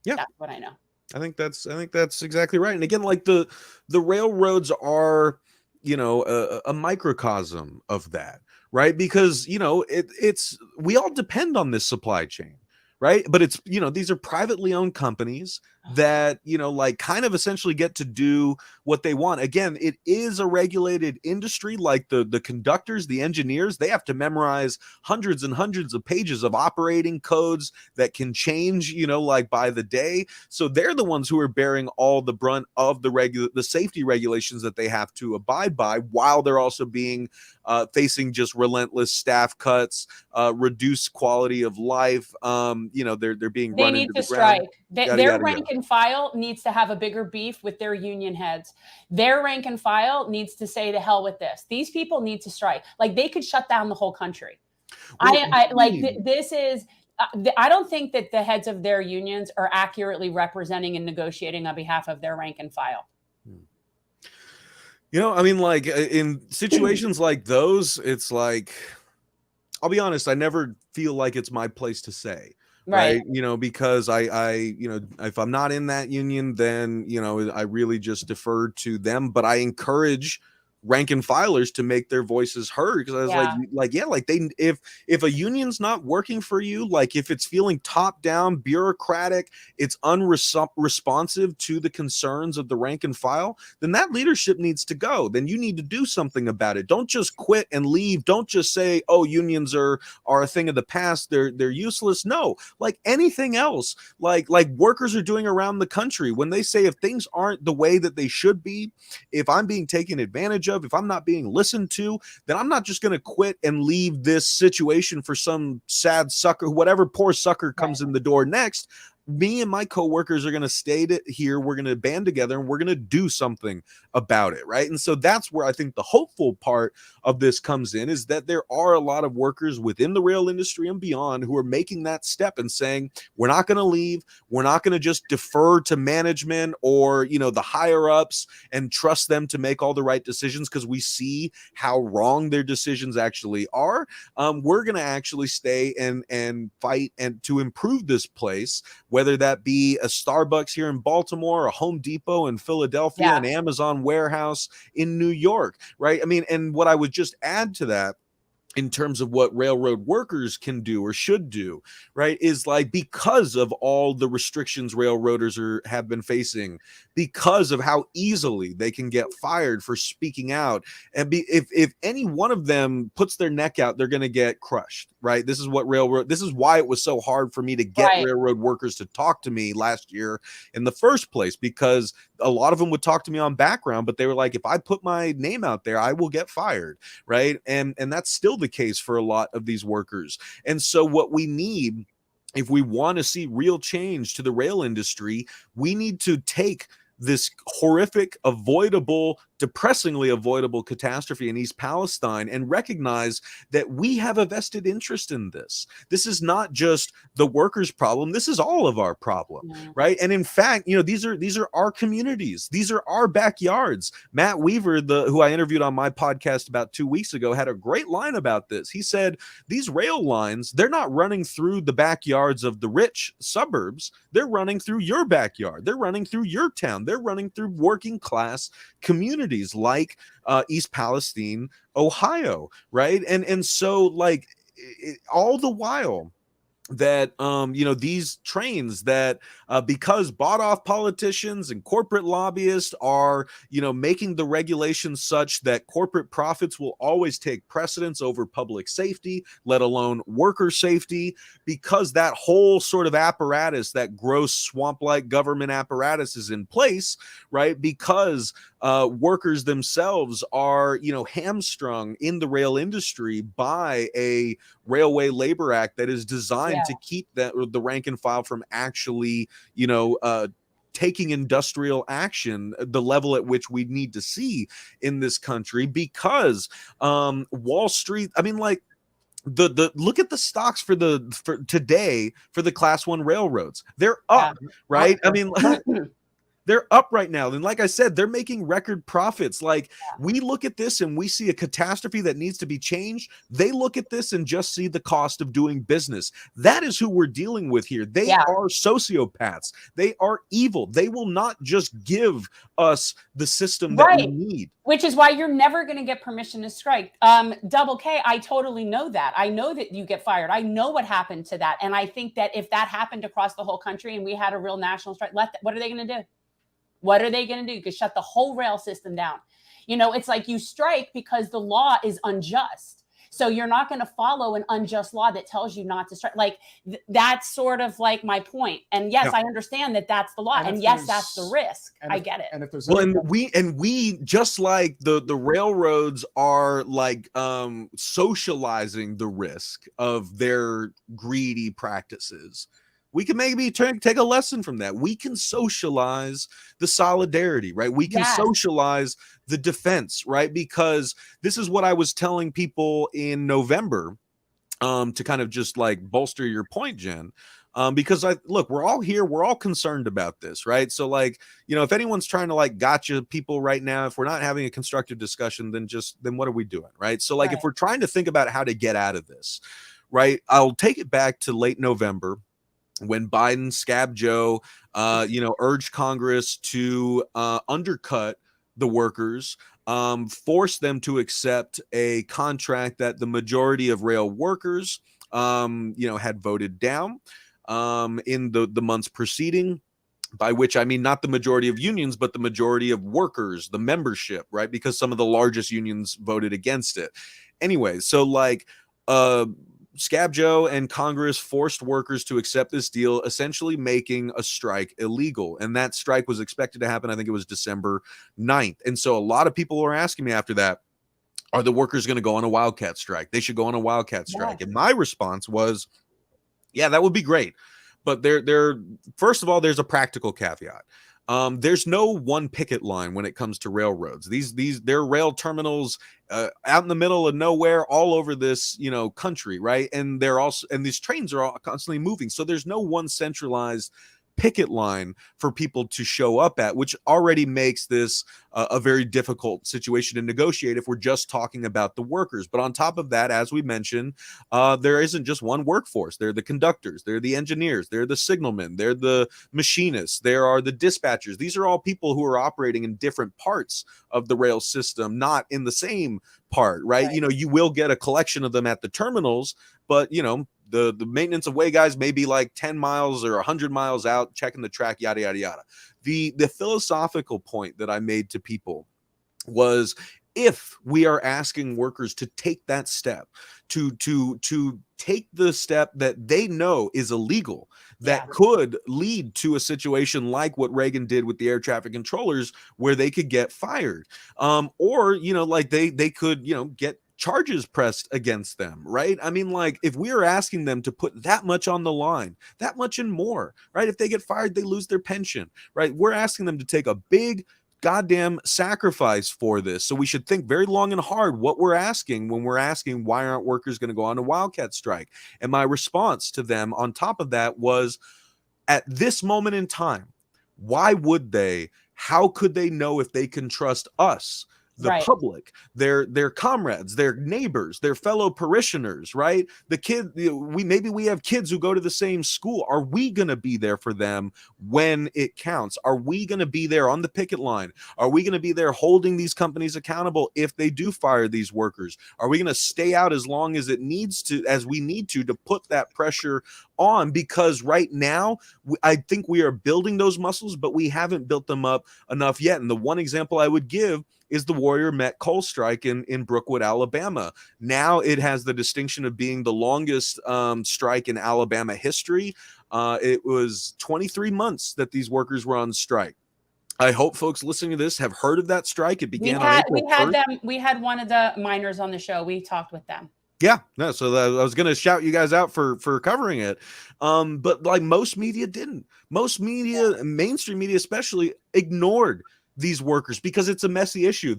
Yeah. That's what I know. I think that's exactly right. And again, like the railroads are, you know, a microcosm of that, right? Because, you know, it's we all depend on this supply chain, right? But it's, you know, these are privately owned companies that, you know, like kind of essentially get to do what they want. Again, it is a regulated industry. Like the conductors, the engineers, they have to memorize hundreds and hundreds of pages of operating codes that can change, you know, like by the day. So they're the ones who are bearing all the brunt of the safety regulations that they have to abide by, while they're also being facing just relentless staff cuts, reduced quality of life. You know, they're being they run need into to the ground. strike. Their rank and file needs to have a bigger beef with their union heads. Their rank and file needs to say, to hell with this. These people need to strike. Like they could shut down the whole country. Well, This is. I don't think that the heads of their unions are accurately representing and negotiating on behalf of their rank and file. You know, I mean, like in situations like those, it's like, I'll be honest, I never feel like it's my place to say. Right. You know, because you know, if I'm not in that union, then, you know, I really just defer to them. But I encourage rank and filers to make their voices heard, because I was like they, if a union's not working for you, like if it's feeling top down, bureaucratic, it's unresponsive to the concerns of the rank and file, then that leadership needs to go. Then you need to do something about it. Don't just quit and leave. Don't just say, oh, unions are a thing of the past, they're useless. No, like anything else, like workers are doing around the country, when they say if things aren't the way that they should be, if I'm being taken advantage of, if I'm not being listened to, then I'm not just going to quit and leave this situation for some sad sucker, whatever poor sucker comes in the door next. Me and my coworkers are going to stay here. We're going to band together and we're going to do something about it. Right. And so that's where I think the hopeful part of this comes in, is that there are a lot of workers within the rail industry and beyond who are making that step and saying, we're not going to leave. We're not going to just defer to management or, you know, the higher ups and trust them to make all the right decisions, because we see how wrong their decisions actually are. We're going to actually stay and fight and to improve this place, whether that be a Starbucks here in Baltimore, a Home Depot in Philadelphia, an Amazon warehouse in New York, right? I mean, and what I would just add to that, in terms of what railroad workers can do or should do, right, is like, because of all the restrictions railroaders have been facing, because of how easily they can get fired for speaking out, and if any one of them puts their neck out, they're going to get crushed, right? This is why it was so hard for me to get railroad workers to talk to me last year in the first place, because a lot of them would talk to me on background, but they were like, if I put my name out there, I will get fired, right? And that's still the case for a lot of these workers. And so what we need, if we want to see real change to the rail industry, we need to take this horrific, depressingly avoidable catastrophe in East Palestine and recognize that we have a vested interest in this. This is not just the workers' problem. This is all of our problem, right? And in fact, you know, these are our communities. These are our backyards. Matt Weaver, who I interviewed on my podcast about 2 weeks ago, had a great line about this. He said, these rail lines, they're not running through the backyards of the rich suburbs. They're running through your backyard. They're running through your town. They're running through working class communities like East Palestine, Ohio, right? And so like all the while that you know, these trains that because bought off politicians and corporate lobbyists are, you know, making the regulations such that corporate profits will always take precedence over public safety, let alone worker safety, because that whole sort of apparatus, that gross swamp-like government apparatus, is in place, right? Because workers themselves are, you know, hamstrung in the rail industry by a Railway Labor Act that is designed to keep the rank and file from actually, you know, taking industrial action the level at which we need to see in this country, because Wall Street, I mean, like, the look at the stocks for today for the class 1 railroads. They're up, right? I mean, they're up right now. And like I said, they're making record profits. Like, we look at this and we see a catastrophe that needs to be changed. They look at this and just see the cost of doing business. That is who we're dealing with here. They are sociopaths. They are evil. They will not just give us the system that we need. Which is why you're never going to get permission to strike. Double K, I totally know that. I know that you get fired. I know what happened to that. And I think that if that happened across the whole country and we had a real national strike, what are they going to do? What are they going to do? You could shut the whole rail system down. You know, it's like you strike because the law is unjust. So you're not going to follow an unjust law that tells you not to strike. Like, that's sort of like my point. And yes, I understand that that's the law. And yes, that's the risk. I get it. And if there's we just like the railroads are like socializing the risk of their greedy practices, we can maybe take a lesson from that. We can socialize the solidarity, right? We can socialize the defense, right? Because this is what I was telling people in November, to kind of just like bolster your point, Jen. Because look, we're all here. We're all concerned about this, right? So, like, you know, if anyone's trying to like gotcha people right now, if we're not having a constructive discussion, then what are we doing, right? So, like, if we're trying to think about how to get out of this, right? I'll take it back to late November, when Biden, Scab Joe, urged Congress to undercut the workers, force them to accept a contract that the majority of rail workers, had voted down in the months preceding. By which I mean not the majority of unions, but the majority of workers, the membership, right? Because some of the largest unions voted against it. Anyway, so like, Scab Joe and Congress forced workers to accept this deal, essentially making a strike illegal. And that strike was expected to happen, I think it was December 9th. And so a lot of people were asking me after that, are the workers going to go on a wildcat strike? They should go on a wildcat strike. And my response was, yeah, that would be great. But first of all, there's a practical caveat. There's no one picket line when it comes to railroads. They're rail terminals out in the middle of nowhere, all over this country, right? And these trains are all constantly moving, so there's no one centralized picket line for people to show up at, which already makes this a very difficult situation to negotiate if we're just talking about the workers. But on top of that, as we mentioned, there isn't just one workforce. There are the conductors, there are the engineers, there are the signalmen, there are the machinists, there are the dispatchers. These are all people who are operating in different parts of the rail system, not in the same part, right? You will get a collection of them at the terminals, but the maintenance of way guys may be like 10 miles or 100 miles out checking the track, yada, yada, yada. The philosophical point that I made to people was, if we are asking workers to take that step, to take the step that they know is illegal, that could lead to a situation like what Reagan did with the air traffic controllers, where they could get fired, or like they could get charges pressed against them, right? I mean, like, if we are asking them to put that much on the line, that much and more, right? If they get fired, they lose their pension, right? We're asking them to take a big goddamn sacrifice for this. So we should think very long and hard what we're asking when we're asking, why aren't workers going to go on a wildcat strike? And my response to them on top of that was, at this moment in time, why would they? How could they know if they can trust us, the public, their comrades, their neighbors, their fellow parishioners, right? The kid, we have kids who go to the same school. Are we going to be there for them when it counts? Are we going to be there on the picket line? Are we going to be there holding these companies accountable if they do fire these workers? Are we going to stay out as long as we need to put that pressure on? Because right now, I think we are building those muscles, but we haven't built them up enough yet. And the one example I would give is the Warrior Met coal strike in Brookwood, Alabama. Now it has the distinction of being the longest strike in Alabama history. It was 23 months that these workers were on strike. I hope folks listening to this have heard of that strike. It began on April 1st. We had one of the miners on the show. We talked with them. Yeah, no. So I was going to shout you guys out for covering it, but like most media didn't. Most media, mainstream media especially, ignored these workers because it's a messy issue.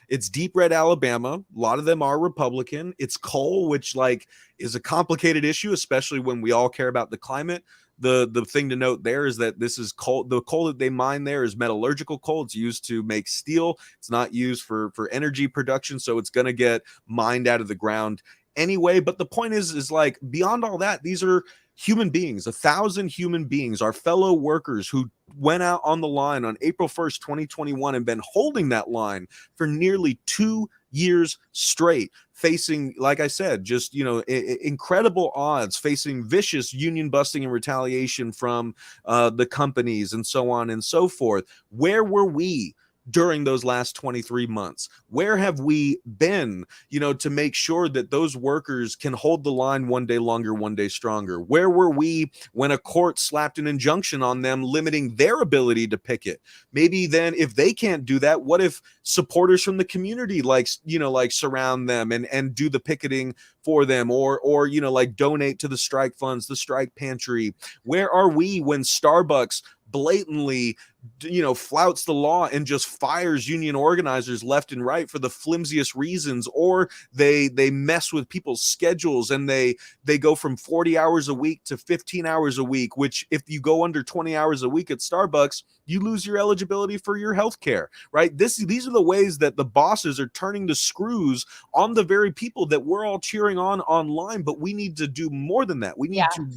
It's deep red Alabama. A lot of them are Republican. It's coal, which like is a complicated issue, especially when we all care about the climate. The thing to note there is that this is coal. The coal that they mine there is metallurgical coal. It's used to make steel. It's not used for energy production, so it's going to get mined out of the ground anyway. But the point is like beyond all that, these are human beings, 1,000 human beings, our fellow workers who went out on the line on April 1st, 2021, and been holding that line for nearly 2 years straight, facing, like I said, just, incredible odds, facing vicious union busting and retaliation from the companies and so on and so forth. Where were we during those last 23 months? Where have we been, to make sure that those workers can hold the line one day longer, one day stronger? Where were we when a court slapped an injunction on them limiting their ability to picket? Maybe then if they can't do that, what if supporters from the community like surround them and do the picketing for them, or like donate to the strike funds, the strike pantry? Where are we when Starbucks blatantly flouts the law and just fires union organizers left and right for the flimsiest reasons, or they mess with people's schedules and they go from 40 hours a week to 15 hours a week, which if you go under 20 hours a week at Starbucks, you lose your eligibility for your health care, right? These are the ways that the bosses are turning the screws on the very people that we're all cheering on online. But we need to do more than that. We need to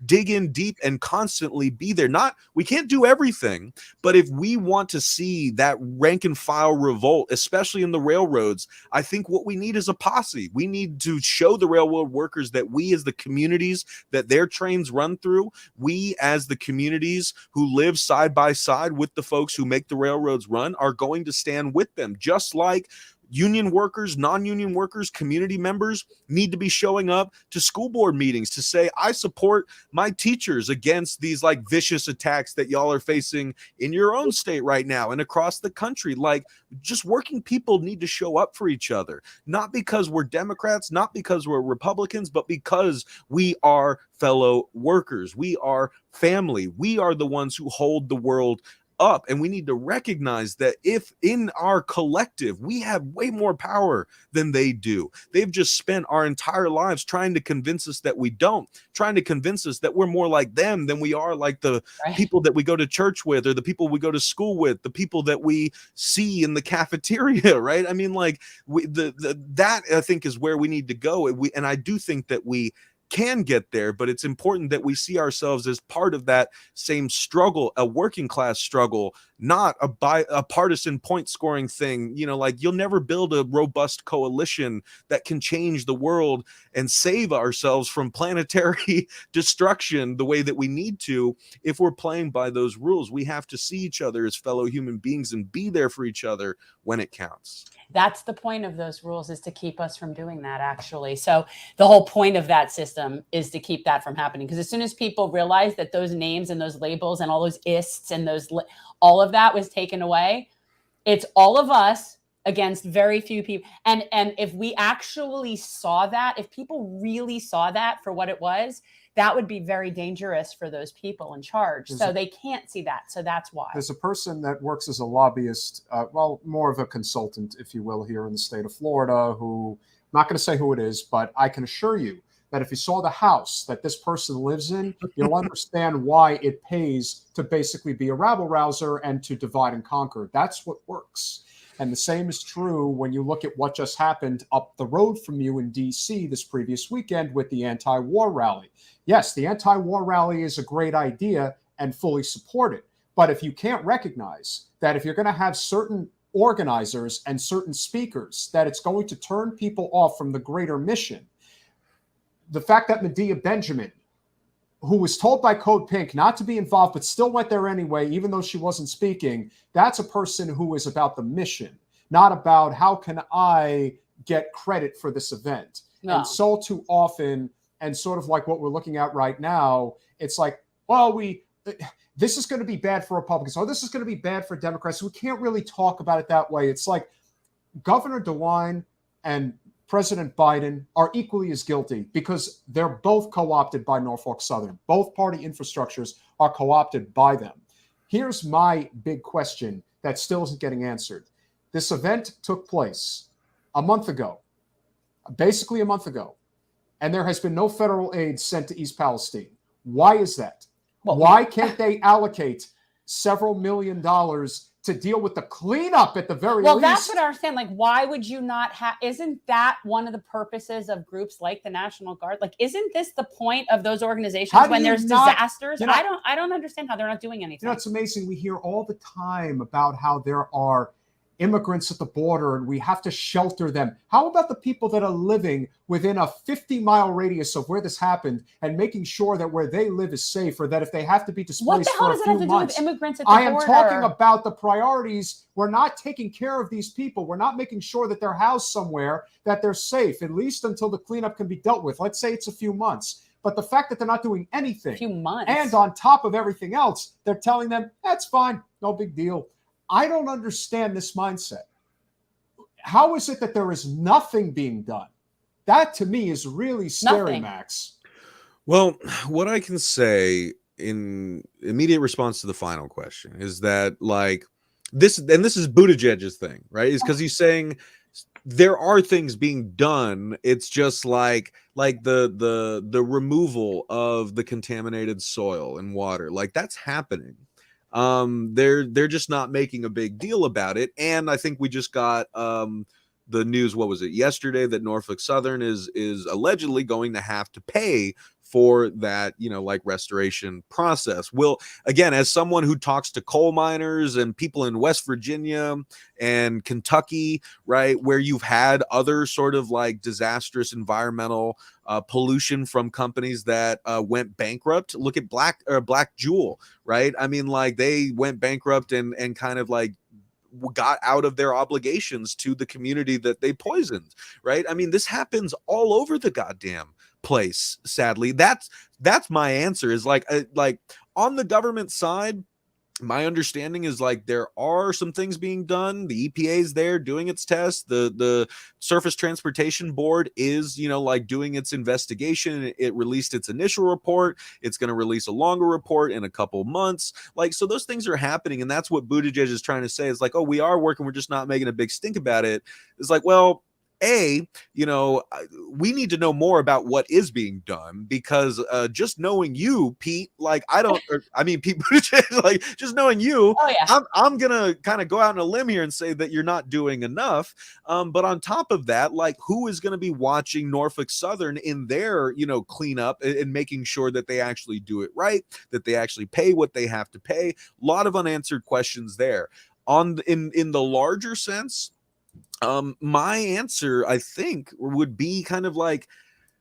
dig in deep and constantly be there. We can't do everything, but if we want to see that rank and file revolt, especially in the railroads, I think what we need is a posse. We need to show the railroad workers that we, as the communities that their trains run through, we as the communities who live side by side with the folks who make the railroads run, are going to stand with them, just like union workers, non-union workers, community members need to be showing up to school board meetings to say, I support my teachers against these like vicious attacks that y'all are facing in your own state right now and across the country. Like, just working people need to show up for each other, not because we're Democrats, not because we're Republicans, but because we are fellow workers. We are family. We are the ones who hold the world up, and we need to recognize that if in our collective we have way more power than they do. They've just spent our entire lives trying to convince us that we don't, trying to convince us that we're more like them than we are like the people that we go to church with, or the people we go to school with, the people that we see in the cafeteria, right? I mean, like that I think is where we need to go, and I do think that we can get there, but it's important that we see ourselves as part of that same struggle, a working class struggle, not a partisan point scoring thing. Like, you'll never build a robust coalition that can change the world and save ourselves from planetary destruction the way that we need to if we're playing by those rules. We have to see each other as fellow human beings and be there for each other when it counts. That's the point of those rules, is to keep us from doing that, actually. So the whole point of that system is to keep that from happening. Because as soon as people realize that those names and those labels and all those ists and all of that was taken away, it's all of us against very few people. And if we actually saw that, if people really saw that for what it was, that would be very dangerous for those people in charge. So they can't see that. So that's why. There's a person that works as a lobbyist, more of a consultant, if you will, here in the state of Florida, who, I'm not going to say who it is, but I can assure you that if you saw the house that this person lives in, you'll understand why it pays to basically be a rabble rouser and to divide and conquer. That's what works. And the same is true when you look at what just happened up the road from you in D.C. this previous weekend with the anti-war rally. Yes, the anti-war rally is a great idea and fully support it. But if you can't recognize that if you're going to have certain organizers and certain speakers, that it's going to turn people off from the greater mission, the fact that Medea Benjamin, who was told by Code Pink not to be involved, but still went there anyway, even though she wasn't speaking, that's a person who is about the mission, not about how can I get credit for this event. No. And so too often, and sort of like what we're looking at right now, it's like, well, this is going to be bad for Republicans, or this is going to be bad for Democrats. So we can't really talk about it that way. It's like Governor DeWine and President Biden are equally as guilty because they're both co-opted by Norfolk Southern. Both party infrastructures are co-opted by them. Here's my big question that still isn't getting answered. This event took place a month ago, basically a month ago, and there has been no federal aid sent to East Palestine. Why is that? Well, why can't they allocate several $1 million to deal with the cleanup at the very least? Well, that's what I understand. Like, why would you not have? Isn't that one of the purposes of groups like the National Guard? Like, isn't this the point of those organizations when there's disasters? I don't understand how they're not doing anything. You know, it's amazing. We hear all the time about how there are immigrants at the border and we have to shelter them. How about the people that are living within a 50-mile radius of where this happened and making sure that where they live is safe, or that if they have to be displaced for a few months? What the hell does that have to do with immigrants at the border? I am talking about the priorities. We're not taking care of these people. We're not making sure that they're housed somewhere, that they're safe, at least until the cleanup can be dealt with. Let's say it's a few months. But the fact that they're not doing anything, a few months, and on top of everything else, they're telling them, that's fine, no big deal. I don't understand this mindset. How is it that there is nothing being done? That to me is really scary, Max. Well, what I can say in immediate response to the final question is that, like, this, and this is Buttigieg's thing, right? Is because he's saying there are things being done. It's just like the removal of the contaminated soil and water, like that's happening. They're just not making a big deal about it. And I think we just got the news, what was it, yesterday, that Norfolk Southern is allegedly going to have to pay for that, you know, like restoration process. Will, again, as someone who talks to coal miners and people in West Virginia and Kentucky, right, where you've had other sort of like disastrous environmental pollution from companies that went bankrupt. Look at Black Jewel, right? I mean, like they went bankrupt and kind of like got out of their obligations to the community that they poisoned, right? I mean, this happens all over the goddamn place, sadly. That's my answer, is like on the government side, my understanding is like there are some things being done. The EPA is there doing its tests. The Surface Transportation Board is, you know, like doing its investigation. It released its initial report. It's going to release a longer report in a couple months. Like, so those things are happening. And that's what Buttigieg is trying to say, is like, oh, we are working. We're just not making a big stink about it. It's like, well, you know, we need to know more about what is being done, because just knowing you, Pete, like Pete Buttigieg, like just knowing you, oh, yeah. I'm gonna kind of go out on a limb here and say that you're not doing enough. But on top of that, like, who is going to be watching Norfolk Southern in their, you know, cleanup and making sure that they actually do it right, that they actually pay what they have to pay? A lot of unanswered questions there. In the larger sense, my answer, I think, would be kind of like,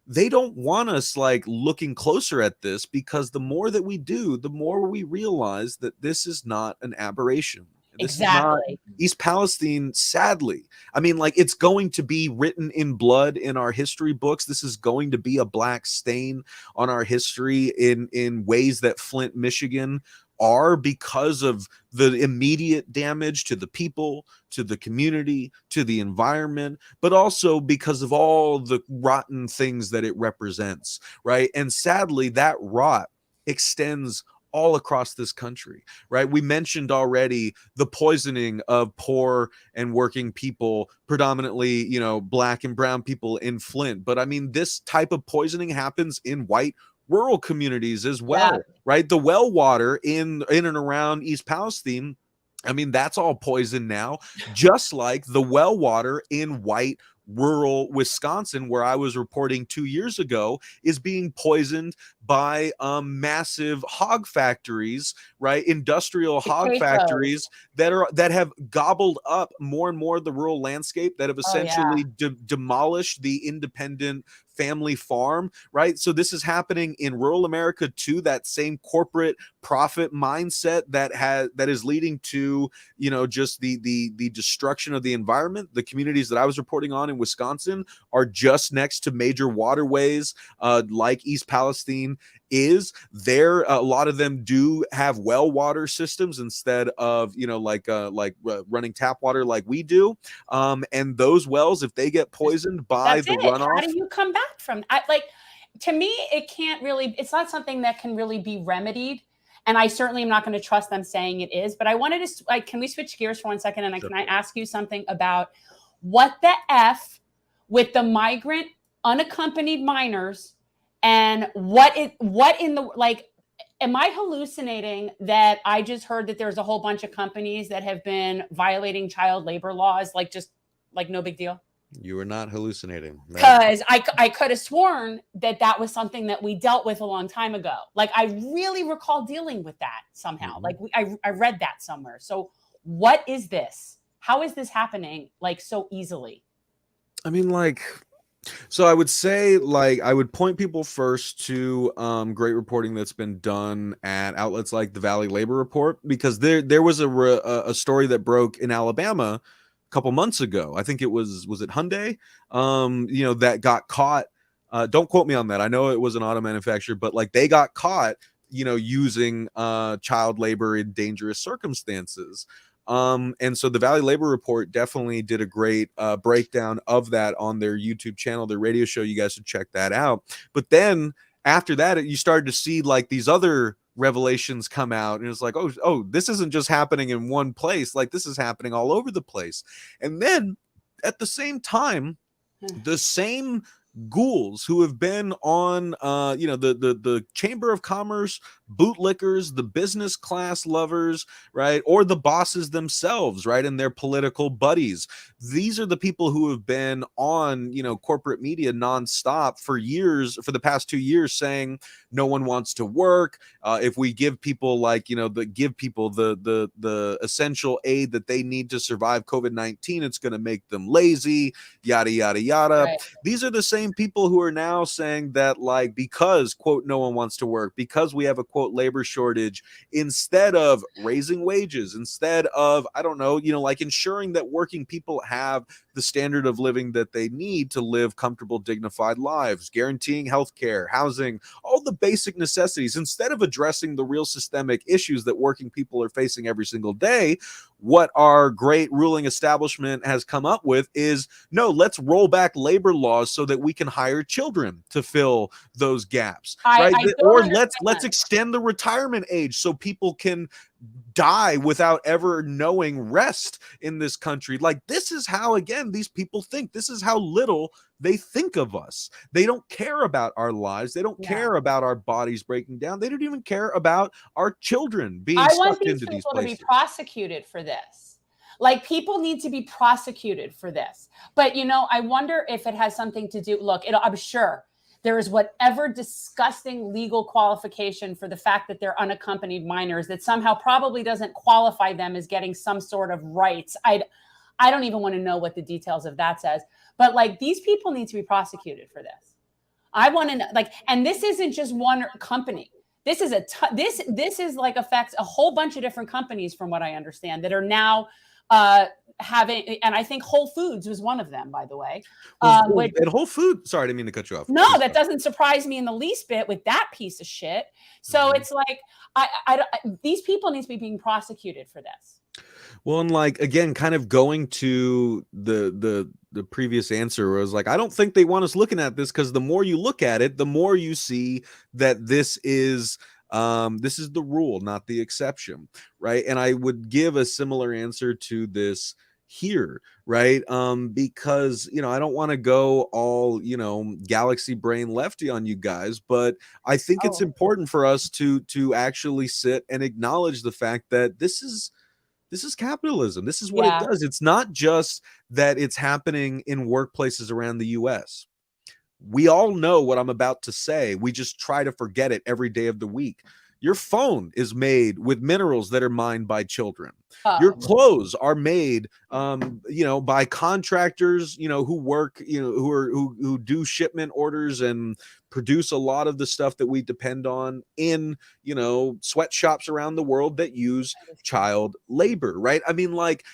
they don't want us like looking closer at this, because the more that we do, the more we realize that this is not an aberration. This exactly. is not East Palestine, sadly. I mean, like, it's going to be written in blood in our history books. This is going to be a black stain on our history in ways that Flint, Michigan are, because of the immediate damage to the people, to the community, to the environment, but also because of all the rotten things that it represents, right? And sadly, that rot extends all across this country, right? We mentioned already the poisoning of poor and working people, predominantly, you know, black and brown people in Flint. But I mean, this type of poisoning happens in white rural communities as well, right? The well water in and around East Palestine, I mean, that's all poison now, just like the well water in white rural Wisconsin, where I was reporting 2 years ago, is being poisoned by massive hog factories, right? Industrial hog factories that have gobbled up more and more the rural landscape, that have essentially demolished the independent family farm, right? So this is happening in rural America too, that same corporate profit mindset that is leading to, you know, just the destruction of the environment. The communities that I was reporting on in Wisconsin are just next to major waterways like East Palestine is there. A lot of them do have well water systems instead of, you know, like running tap water like we do. And those wells, if they get poisoned by That's the it. How runoff, do you come back from like, to me, it can't really, it's not something that can really be remedied. And I certainly am not going to trust them saying it is. But I wanted to, like, can we switch gears for 1 second? And Sure. can I ask you something about what the F with the migrant unaccompanied minors, and what in the, like, am I hallucinating that I just heard that there's a whole bunch of companies that have been violating child labor laws, like, just like no big deal? You are not hallucinating. Because I could have sworn that that was something that we dealt with a long time ago. Like, I really recall dealing with that somehow. Like, I read that somewhere. So what is this? How is this happening, like, so easily? I mean, like, so I would say, like, I would point people first to great reporting that's been done at outlets like the Valley Labor Report, because there was a story that broke in Alabama a couple months ago. I think it was it Hyundai, you know, that got caught. Don't quote me on that. I know it was an auto manufacturer, but like they got caught, you know, using child labor in dangerous circumstances. And so the Valley Labor Report definitely did a great breakdown of that on their YouTube channel, their radio show. You guys should check that out. But then after that, you started to see like these other revelations come out, and it's like, oh, this isn't just happening in one place. Like, this is happening all over the place. And then at the same time, the same ghouls who have been on you know, the Chamber of Commerce bootlickers, the business class lovers, right, or the bosses themselves, right, and their political buddies. These are the people who have been on, you know, corporate media nonstop for years, for the past 2 years, saying no one wants to work. If we give people, like, you know, the essential aid that they need to survive COVID-19, it's going to make them lazy, yada yada yada. Right. These are the same people who are now saying that, like, because, quote, no one wants to work, because we have a, quote, labor shortage, instead of raising wages, instead of, I don't know, you know, like ensuring that working people have the standard of living that they need to live comfortable, dignified lives, guaranteeing health care, housing, all the basic necessities, instead of addressing the real systemic issues that working people are facing every single day, what our great ruling establishment has come up with is, no, let's roll back labor laws so that we can hire children to fill those gaps, right? Or let's extend the retirement age so people can die without ever knowing rest in this country. Like, this is how, again, these people think. This is how little they think of us. They don't care about our lives. They don't care about our bodies breaking down. They don't even care about our children being sucked into these places. I want these people to be prosecuted for this. Like, people need to be prosecuted for this. But, you know, I wonder if it has something to do. Look, I'm sure there is whatever disgusting legal qualification for the fact that they're unaccompanied minors that somehow probably doesn't qualify them as getting some sort of rights. I don't even want to know what the details of that says. But, like, these people need to be prosecuted for this. I want to know, like, and this isn't just one company. This is this is like affects a whole bunch of different companies, from what I understand, that are now having, and I think Whole Foods was one of them, by the way. And Whole Foods, sorry, I didn't mean to cut you off. No, that doesn't surprise me in the least bit with that piece of shit. So it's like, these people need to be being prosecuted for this. Well, and, like, again, kind of going to the previous answer was like, I don't think they want us looking at this, because the more you look at it, the more you see that this is the rule, not the exception, right? And I would give a similar answer to this here, right? Because, you know, I don't want to go all, you know, galaxy brain lefty on you guys, but I think it's important for us to actually sit and acknowledge the fact that this is capitalism. This is what it does. It's not just that it's happening in workplaces around the US. We all know what I'm about to say. We just try to forget it every day of the week. Your phone is made with minerals that are mined by children. Your clothes are made, you know, by contractors, you know, who work, you know, who do shipment orders and produce a lot of the stuff that we depend on in, you know, sweatshops around the world that use child labor, right? I mean, like,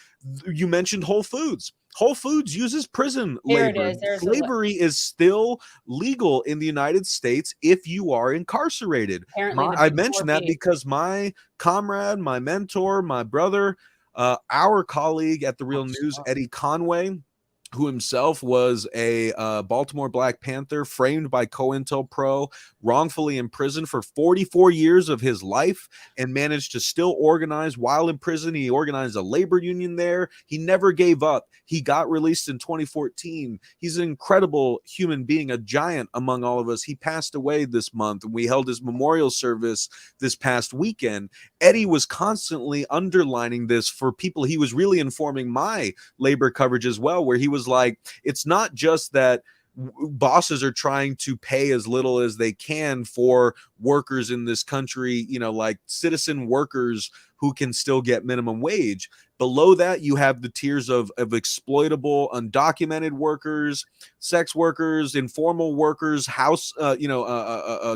You mentioned Whole Foods. Whole Foods uses prison Here labor. it is. There's Slavery is still legal in the United States if you are incarcerated. apparently the I big mentioned that 4 Ps. because my comrade, my mentor, my brother, our colleague at the Real News, Eddie Conway, who himself was a Baltimore Black Panther, framed by COINTELPRO, wrongfully imprisoned for 44 years of his life, and managed to still organize while in prison. He organized a labor union there. He never gave up. He got released in 2014. He's an incredible human being, a giant among all of us. He passed away this month, and we held his memorial service this past weekend. Eddie was constantly underlining this for people. He was really informing my labor coverage as well, where he was like, it's not just that bosses are trying to pay as little as they can for workers in this country, like citizen workers who can still get minimum wage. Below that, you have the tiers of exploitable, undocumented workers, sex workers, informal workers,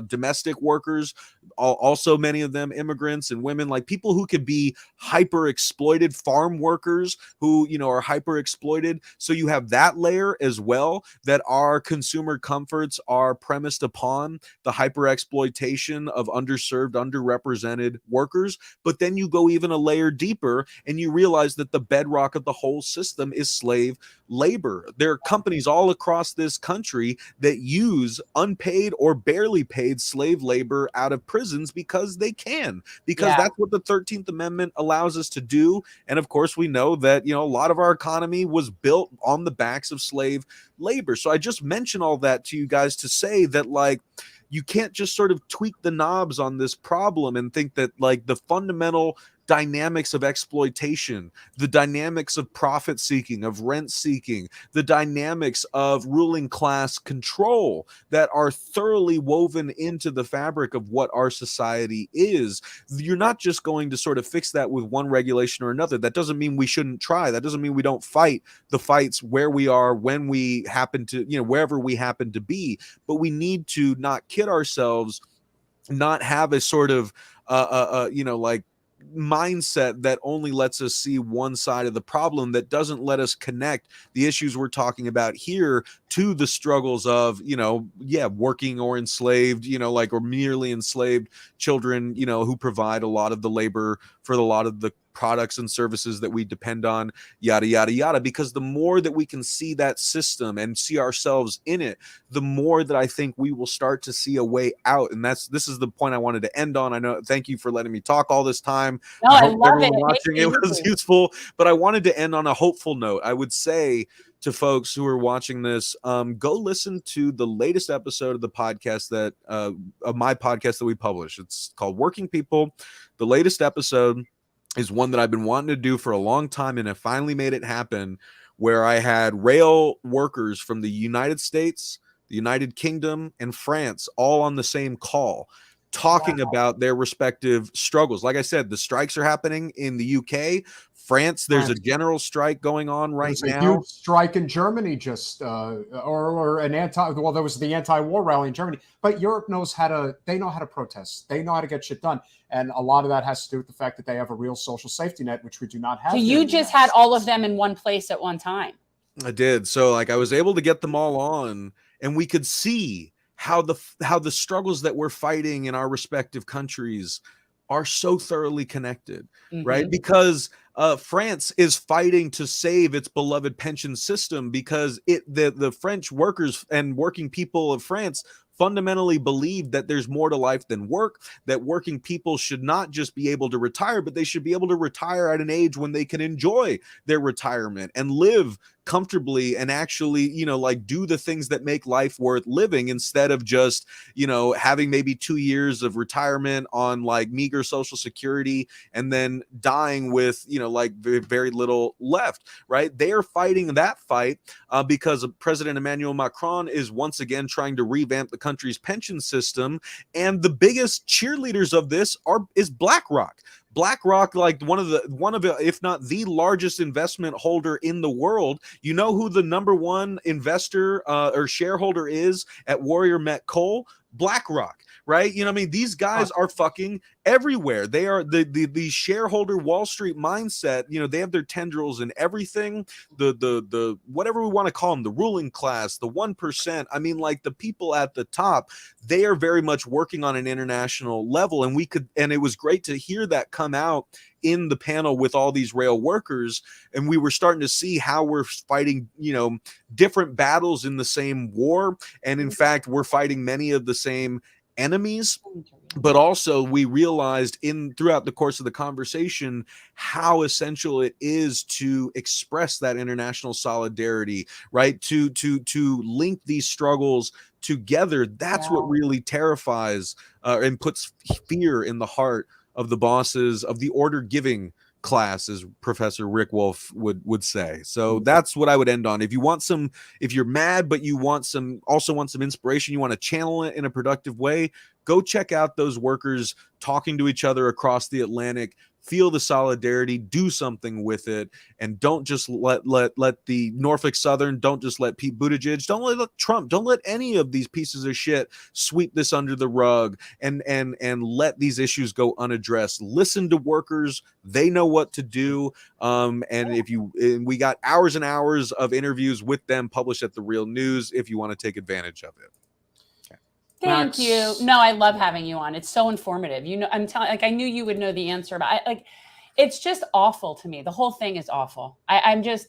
domestic workers, also many of them immigrants and women, like people who could be hyper exploited, farm workers who, are hyper exploited. So you have that layer as well, that our consumer comforts are premised upon the hyper exploitation of underserved, underrepresented workers. But then you go even a layer deeper and you realize that the bedrock of the whole system is slave labor. There are companies all across this country that use unpaid or barely paid slave labor out of prisons because they can, because that's what the 13th Amendment allows us to do. And of course, we know that, a lot of our economy was built on the backs of slave labor. So I just mention all that to you guys to say that, like, you can't just sort of tweak the knobs on this problem and think that, like, the fundamental dynamics of exploitation, the dynamics of profit seeking, of rent seeking, the dynamics of ruling class control that are thoroughly woven into the fabric of what our society is. You're not just going to sort of fix that with one regulation or another. That doesn't mean we shouldn't try. That doesn't mean we don't fight the fights where we are, when we happen to, wherever we happen to be. But we need to not kid ourselves, not have a sort of, like, mindset that only lets us see one side of the problem, that doesn't let us connect the issues we're talking about here to the struggles of, working or enslaved, or merely enslaved children, who provide a lot of the labor for a lot of the products and services that we depend on, yada, yada, yada. Because the more that we can see that system and see ourselves in it, the more that I think we will start to see a way out. And this is the point I wanted to end on. I know, thank you for letting me talk all this time. No, I love everyone it. watching it was useful, but I wanted to end on a hopeful note. I would say to folks who are watching this, go listen to the latest episode of the podcast of my podcast that we publish. It's called Working People. The latest episode is one that I've been wanting to do for a long time, and I finally made it happen, where I had rail workers from the United States, the United Kingdom, and France all on the same call, talking about their respective struggles. Like I said, the strikes are happening in the UK. France, there's a general strike going on right now. There's a huge strike in Germany, just or an there was the anti-war rally in Germany. But Europe knows they know how to protest. They know how to get shit done. And a lot of that has to do with the fact that they have a real social safety net, which we do not have. So you just had all of them in one place at one time. I did. So, like, I was able to get them all on, and we could see how the struggles that we're fighting in our respective countries are so thoroughly connected, right? Because France is fighting to save its beloved pension system, because the French workers and working people of France fundamentally believe that there's more to life than work, that working people should not just be able to retire, but they should be able to retire at an age when they can enjoy their retirement and live comfortably and actually, do the things that make life worth living, instead of just, having maybe 2 years of retirement on like meager social security and then dying with, very little left, right? They are fighting that fight because President Emmanuel Macron is once again trying to revamp the country's pension system. And the biggest cheerleaders of this is BlackRock. BlackRock, like one of the, if not the largest investment holder in the world. You know who the number one investor or shareholder is at Warrior Met Coal? BlackRock, right? You know what I mean? These guys are fucking everywhere. They are the shareholder Wall Street mindset. You know, they have their tendrils in everything. The whatever we want to call them, the ruling class, the 1%. I mean, like the people at the top, they are very much working on an international level. And it was great to hear that come out in the panel with all these rail workers. And we were starting to see how we're fighting, you know, different battles in the same war. And in fact, we're fighting many of the same enemies. But also we realized throughout the course of the conversation how essential it is to express that international solidarity, right? To link these struggles together. That's what really terrifies and puts fear in the heart of the bosses of the order giving class, as Professor Rick Wolf would say. So that's what I would end on. If you're mad but you also want some inspiration, you want to channel it in a productive way, go check out those workers talking to each other across the Atlantic. Feel the solidarity, do something with it, and don't just let the Norfolk Southern, don't just let Pete Buttigieg, don't let Trump, don't let any of these pieces of shit sweep this under the rug and let these issues go unaddressed. Listen to workers; they know what to do. And we got hours and hours of interviews with them published at The Real News if you want to take advantage of it. Thank you. No, I love having you on. It's so informative. You know, I'm telling, like, I knew you would know the answer, but it's just awful to me. The whole thing is awful. It's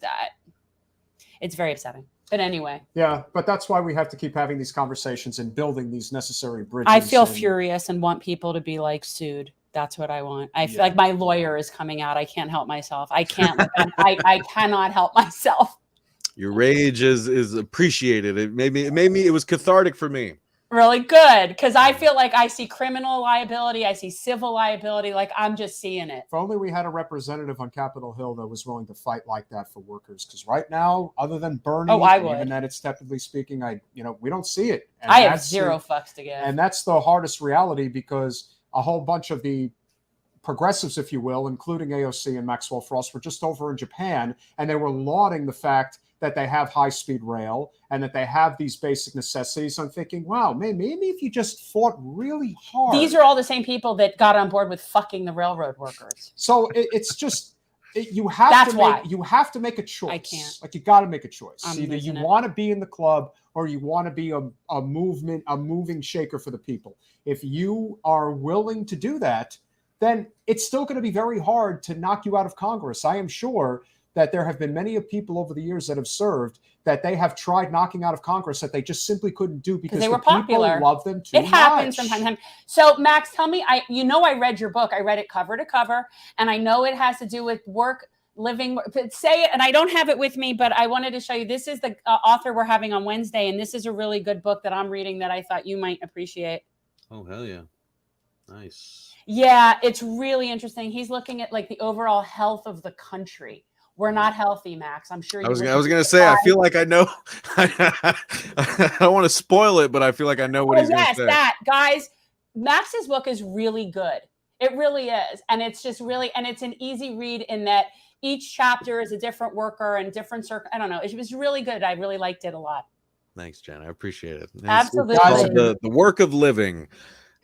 very upsetting. But anyway. Yeah, but that's why we have to keep having these conversations and building these necessary bridges. I feel furious and want people to be like sued. That's what I want. I feel like my lawyer is coming out. I can't help myself. I can't. I cannot help myself. Your rage is appreciated. It was cathartic for me. Really good, because I feel like I see criminal liability, I see civil liability, like I'm just seeing it. If only we had a representative on Capitol Hill that was willing to fight like that for workers, because right now, other than Bernie, even that it's technically speaking, we don't see it. And I have zero fucks to give. And that's the hardest reality, because a whole bunch of the progressives, if you will, including AOC and Maxwell Frost, were just over in Japan, and they were lauding the fact that they have high-speed rail and that they have these basic necessities. I'm thinking, wow, maybe if you just fought really hard. These are all the same people that got on board with fucking the railroad workers. So it's just you have to make a choice. I can't. Like, you got to make a choice. Either you want to be in the club or you want to be a moving shaker for the people. If you are willing to do that, then it's still going to be very hard to knock you out of Congress. I am sure that there have been many people over the years that have served that they have tried knocking out of Congress that they just simply couldn't do because they were popular. People love them too much. It happens from time to time. So, Max, tell me, I read your book. I read it cover to cover, and I know it has to do with work, living. Say it, and I don't have it with me, but I wanted to show you. This is the author we're having on Wednesday, and this is a really good book that I'm reading that I thought you might appreciate. Oh, hell yeah. Nice. Yeah, it's really interesting. He's looking at like the overall health of the country. We're not healthy, Max. I'm sure. I was going to say, I feel like I know. I don't want to spoil it, but I feel like I know what he's going to say. Yes, that, guys. Max's book is really good. It really is, and it's just really, and it's an easy read in that each chapter is a different worker and different I don't know. It was really good. I really liked it a lot. Thanks, Jen. I appreciate it. Absolutely. The work of living.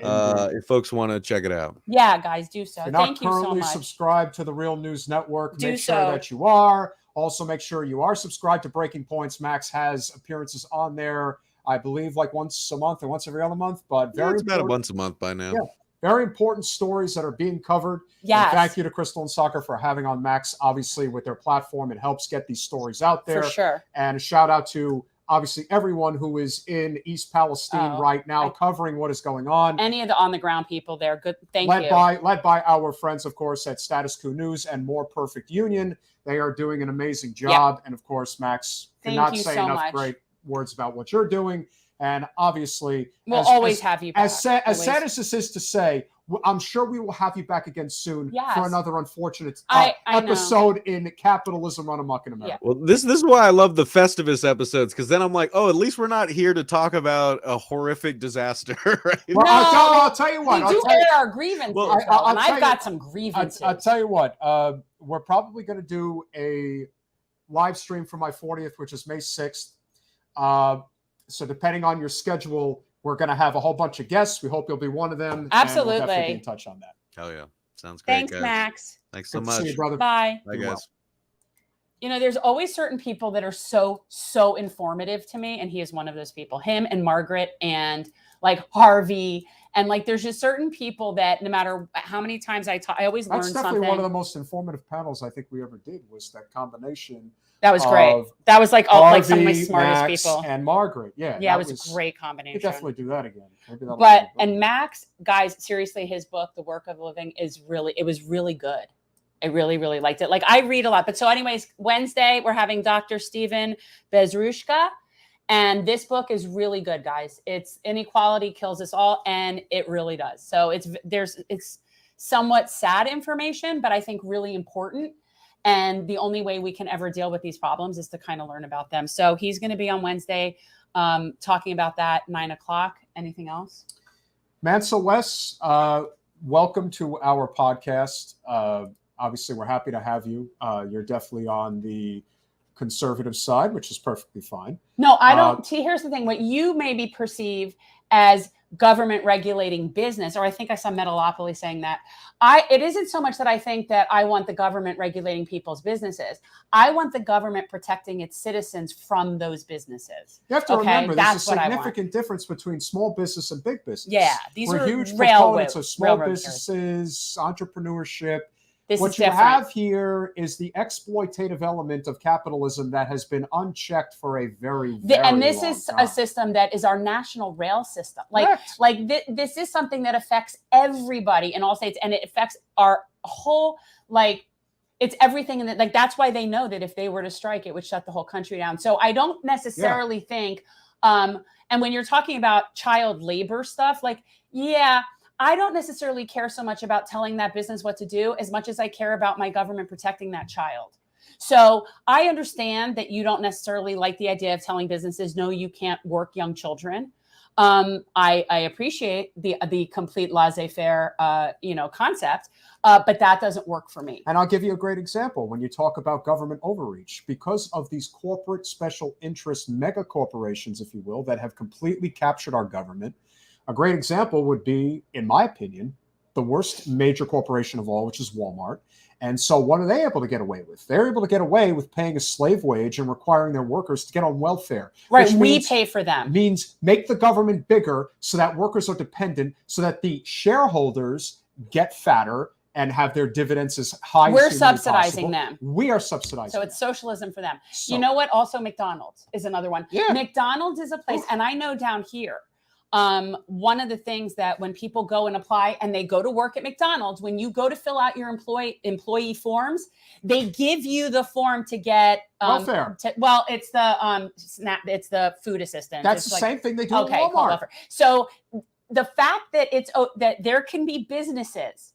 If folks want to check it out. Yeah, guys, do so. Thank you so much. If you're not currently subscribed to the Real News Network, make sure that you are. Also, make sure you are subscribed to Breaking Points. Max has appearances on there, I believe, like once a month or once every other month. But it's about once a month by now. Yeah, very important stories that are being covered. Yes. And thank you to Crystal and Soccer for having on Max. Obviously, with their platform, it helps get these stories out there. For sure. And a shout out to obviously everyone who is in East Palestine right now covering what is going on. Any of the on-the-ground people there, good. Thank you. Led by our friends, of course, at Status Quo News and More Perfect Union. They are doing an amazing job. And, of course, Max cannot say enough great words about what you're doing. And, obviously, we'll always have you back. As sad as this is to say, I'm sure we will have you back again soon for another unfortunate episode in Capitalism Run Amok in America. Yeah. Well, this is why I love the Festivus episodes, because then I'm like, at least we're not here to talk about a horrific disaster. Right? Well, I'll tell you what. We do air our grievances, and I've got some grievances. I'll tell you what. We're probably going to do a live stream for my 40th, which is May 6th. So depending on your schedule, We're going to have a whole bunch of guests. We hope you'll be one of them. Absolutely. And we'll definitely be in touch on that. Hell yeah. Sounds great, Thanks, guys. Max. Thanks so Good much. to see you, brother. Bye. Bye, Be guys. well. You know, there's always certain people that are so informative to me, and he is one of those people. Him and Margaret and like Harvey, and like there's just certain people that no matter how many times I talk, I always learn That's something. definitely one of the most informative panels I think we ever did, was that combination. That was great. That was like all like some of my Harvey, smartest Max, people. and Margaret. Yeah, Yeah, that it was a great combination. We could definitely do that again. Maybe that'll But be a good and one. Max, guys, seriously, his book, The Work of Living, it was really good. I really, really liked it. Like I read a lot. But so anyways, Wednesday, we're having Dr. Stephen Bezrushka. And this book is really good, guys. It's Inequality Kills Us All. And it really does. So it's somewhat sad information, but I think really important. And the only way we can ever deal with these problems is to kind of learn about them. So he's going to be on Wednesday talking about that, 9:00. Anything else? Mansa Wes, welcome to our podcast. Obviously, we're happy to have you. You're definitely on the conservative side, which is perfectly fine. No, I don't. Here's the thing. What you maybe perceive as government regulating business, or I think I saw Metalopoly saying that. It isn't so much that I think that I want the government regulating people's businesses. I want the government protecting its citizens from those businesses. You have to remember, there's a That's what I want. significant difference between small business and big business. Yeah, these We're are huge proponents of small railroad businesses, entrepreneurship. This What is you different. have here is the exploitative element of capitalism that has been unchecked for a very And this long is time. a system that is our national rail system. Correct. This is something that affects everybody in all states, and it affects our whole, like, it's everything in it. Like, that's why they know that if they were to strike, it would shut the whole country down. So I don't necessarily think, and when you're talking about child labor stuff, like, yeah, I don't necessarily care so much about telling that business what to do as much as I care about my government protecting that child. So I understand that you don't necessarily like the idea of telling businesses, no, you can't work young children. I appreciate the complete laissez-faire, concept, but that doesn't work for me. And I'll give you a great example. When you talk about government overreach, because of these corporate special interest mega corporations, if you will, that have completely captured our government, a great example would be, in my opinion, the worst major corporation of all, which is Walmart. And so what are they able to get away with? They're able to get away with paying a slave wage and requiring their workers to get on welfare. Right, we pay for them. Means make the government bigger so that workers are dependent, so that the shareholders get fatter and have their dividends as high as We're humanly subsidizing possible. them. We are subsidizing So it's them. socialism for them. So, You know what? Also, McDonald's is another one. Yeah. McDonald's is a place, and I know down here, one of the things that when people go and apply and they go to work at McDonald's, when you go to fill out your employee forms, they give you the form to get welfare. It's the it's the food assistance. That's it's the same thing they do at called Walmart. welfare. So the fact that that there can be businesses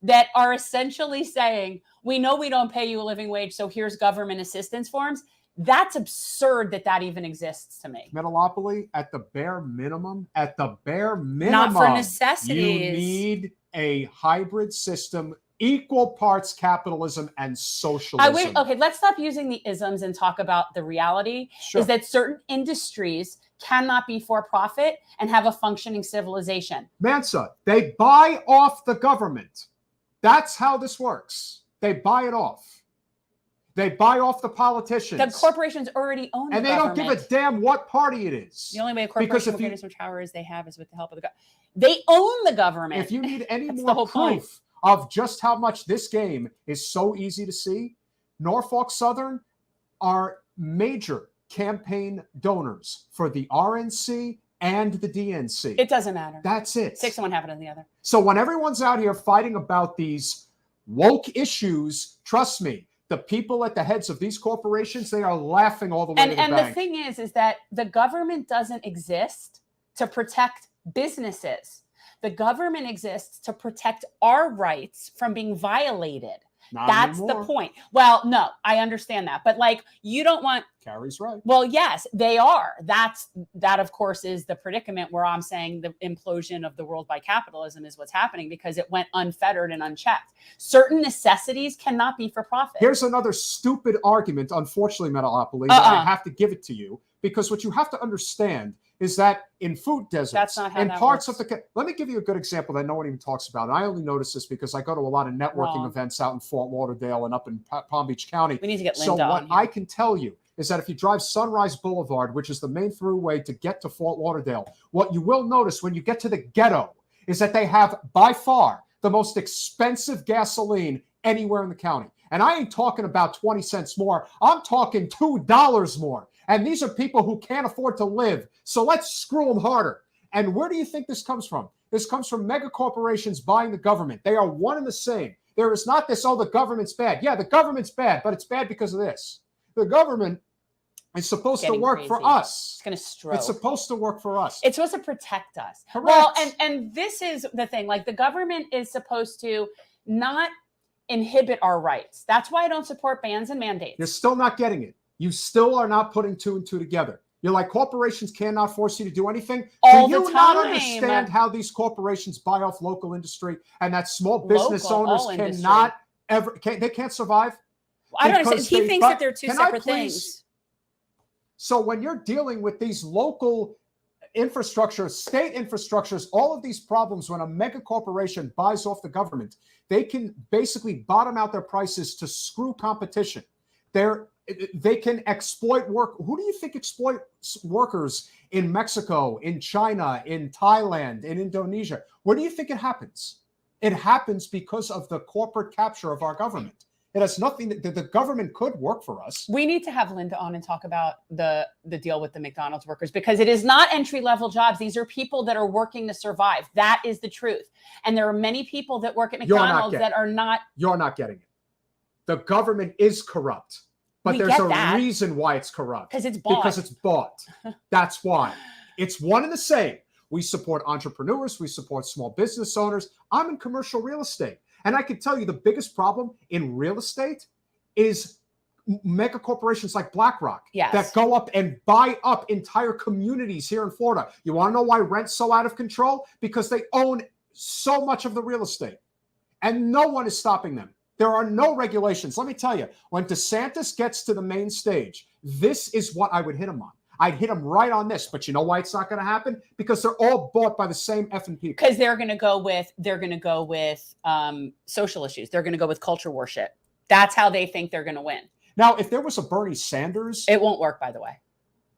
that are essentially saying, we know we don't pay you a living wage, so here's government assistance forms. That's absurd that even exists to me. Metalopoly, at the bare minimum, Not for necessities. You need a hybrid system, equal parts capitalism and socialism. Okay, let's stop using the isms and talk about the reality. Sure. Is that certain industries cannot be for profit and have a functioning civilization. Mansa, they buy off the government. That's how this works. They buy it off. They buy off the politicians. The corporations already own the and they government. don't give a damn what party it is. The only way a corporation Because if will you- get as much power as they have is with the help of the government. They own the government. If you need any That's the more whole point. proof of just how much this game is so easy to see, Norfolk Southern are major campaign donors for the RNC and the DNC. It doesn't matter. That's it. 6 and 1 happened on the other. So when everyone's out here fighting about these woke issues, trust me, the people at the heads of these corporations, they are laughing all the way to the And bank. the thing is that the government doesn't exist to protect businesses. The government exists to protect our rights from being violated. Not That's anymore. the point. Well, no, I understand that. But like, you don't want, Carrie's right. well, yes, they are. That of course is the predicament where I'm saying the implosion of the world by capitalism is what's happening because it went unfettered and unchecked. Certain necessities cannot be for profit. Here's another stupid argument, unfortunately, Metalopoly, but I have to give it to you because what you have to understand is that in food deserts, That's not how in that parts works. of the, let me give you a good example that no one even talks about. And I only notice this because I go to a lot of networking Wrong. events out in Fort Lauderdale and up in Palm Beach County. We need to get So Linda what on here. I can tell you is that if you drive Sunrise Boulevard, which is the main throughway to get to Fort Lauderdale, what you will notice when you get to the ghetto is that they have by far the most expensive gasoline anywhere in the county. And I ain't talking about 20 cents more. I'm talking $2 more. And these are people who can't afford to live. So let's screw them harder. And where do you think this comes from? This comes from mega corporations buying the government. They are one and the same. There is not this, oh, the government's bad. Yeah, the government's bad, but it's bad because of this. The government is supposed to work for us. It's going to stroke. It's supposed to work for us. It's supposed to protect us. Correct. Well, and this is the thing. Like, the government is supposed to not inhibit our rights. That's why I don't support bans and mandates. You're still not getting it. You still are not putting two and two together. You're like, corporations cannot force you to do anything. All do you the not time. understand how these corporations buy off local industry and that small business Local, owners all industry. cannot ever, they can't survive? I don't understand. Because He they thinks buy- that they're two Can I separate please- things. So when you're dealing with these local infrastructure, state infrastructures, all of these problems, when a mega corporation buys off the government, they can basically bottom out their prices to screw competition. They can exploit work. Who do you think exploits workers in Mexico, in China, in Thailand, in Indonesia? Where do you think it happens? It happens because of the corporate capture of our government. It has nothing that the government could work for us. We need to have Linda on and talk about the deal with the McDonald's workers, because it is not entry-level jobs. These are people that are working to survive. That is the truth. And there are many people that work at McDonald's that are not. You're not getting it. The government is corrupt, but We there's get a that. reason why it's corrupt. Because it's bought. Because it's bought. That's why. It's one and the same. We support entrepreneurs. We support small business owners. I'm in commercial real estate. And I can tell you the biggest problem in real estate is mega corporations like BlackRock that go up and buy up entire communities here in Florida. You want to know why rent's so out of control? Because they own so much of the real estate and no one is stopping them. There are no regulations. Let me tell you, when DeSantis gets to the main stage, this is what I would hit him on. I'd hit him right on this, but you know why it's not going to happen? Because they're all bought by the same effing people. Because they're going to go with social issues. They're going to go with culture worship. That's how they think they're going to win. Now, if there was a Bernie Sanders, it won't work. By the way,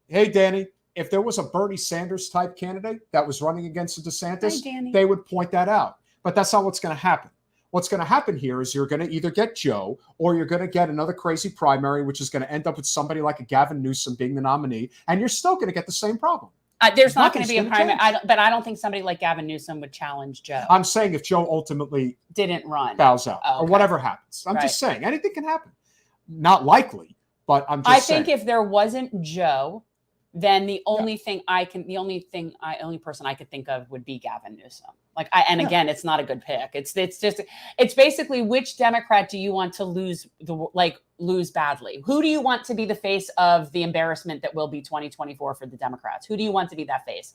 hey Danny, if there was a Bernie Sanders type candidate that was running against DeSantis, Danny. they would point that out. But that's not what's going to happen. What's going to happen here is you're going to either get Joe or you're going to get another crazy primary, which is going to end up with somebody like a Gavin Newsom being the nominee, and you're still going to get the same problem. There's not going to be a Nothing's gonna primary, but I don't think somebody like Gavin Newsom would challenge Joe. I'm saying if Joe ultimately didn't run, bows out, Oh, or okay. whatever happens. I'm just saying anything can happen. Not likely, but I'm just saying. I think if there wasn't Joe, then the only person I could think of would be Gavin Newsom. Again, it's not a good pick. It's basically, which Democrat do you want to lose badly? Who do you want to be the face of the embarrassment that will be 2024 for the Democrats? Who do you want to be that face?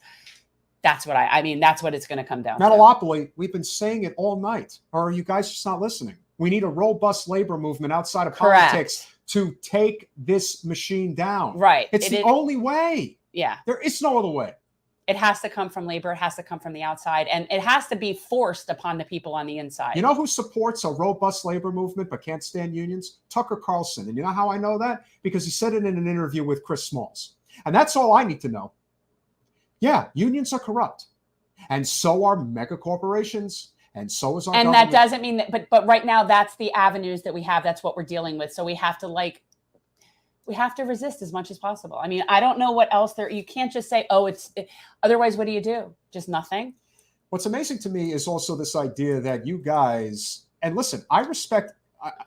That's what that's what it's going to come down to. Metalopoly, we've been saying it all night. Or are you guys just not listening? We need a robust labor movement outside of politics to take this machine down. Right. It's the only way. Yeah. There is no other way. It has to come from labor. It has to come from the outside. And it has to be forced upon the people on the inside. You know who supports a robust labor movement but can't stand unions? Tucker Carlson. And you know how I know that? Because he said it in an interview with Chris Smalls. And that's all I need to know. Yeah, unions are corrupt. And so are mega corporations. And so is our government. That doesn't mean that, but right now that's the avenues that we have. That's what we're dealing with. So we have to resist as much as possible. I mean, I don't know what else you can't just say, otherwise, what do you do? Just nothing. What's amazing to me is also this idea that you guys, and listen, I respect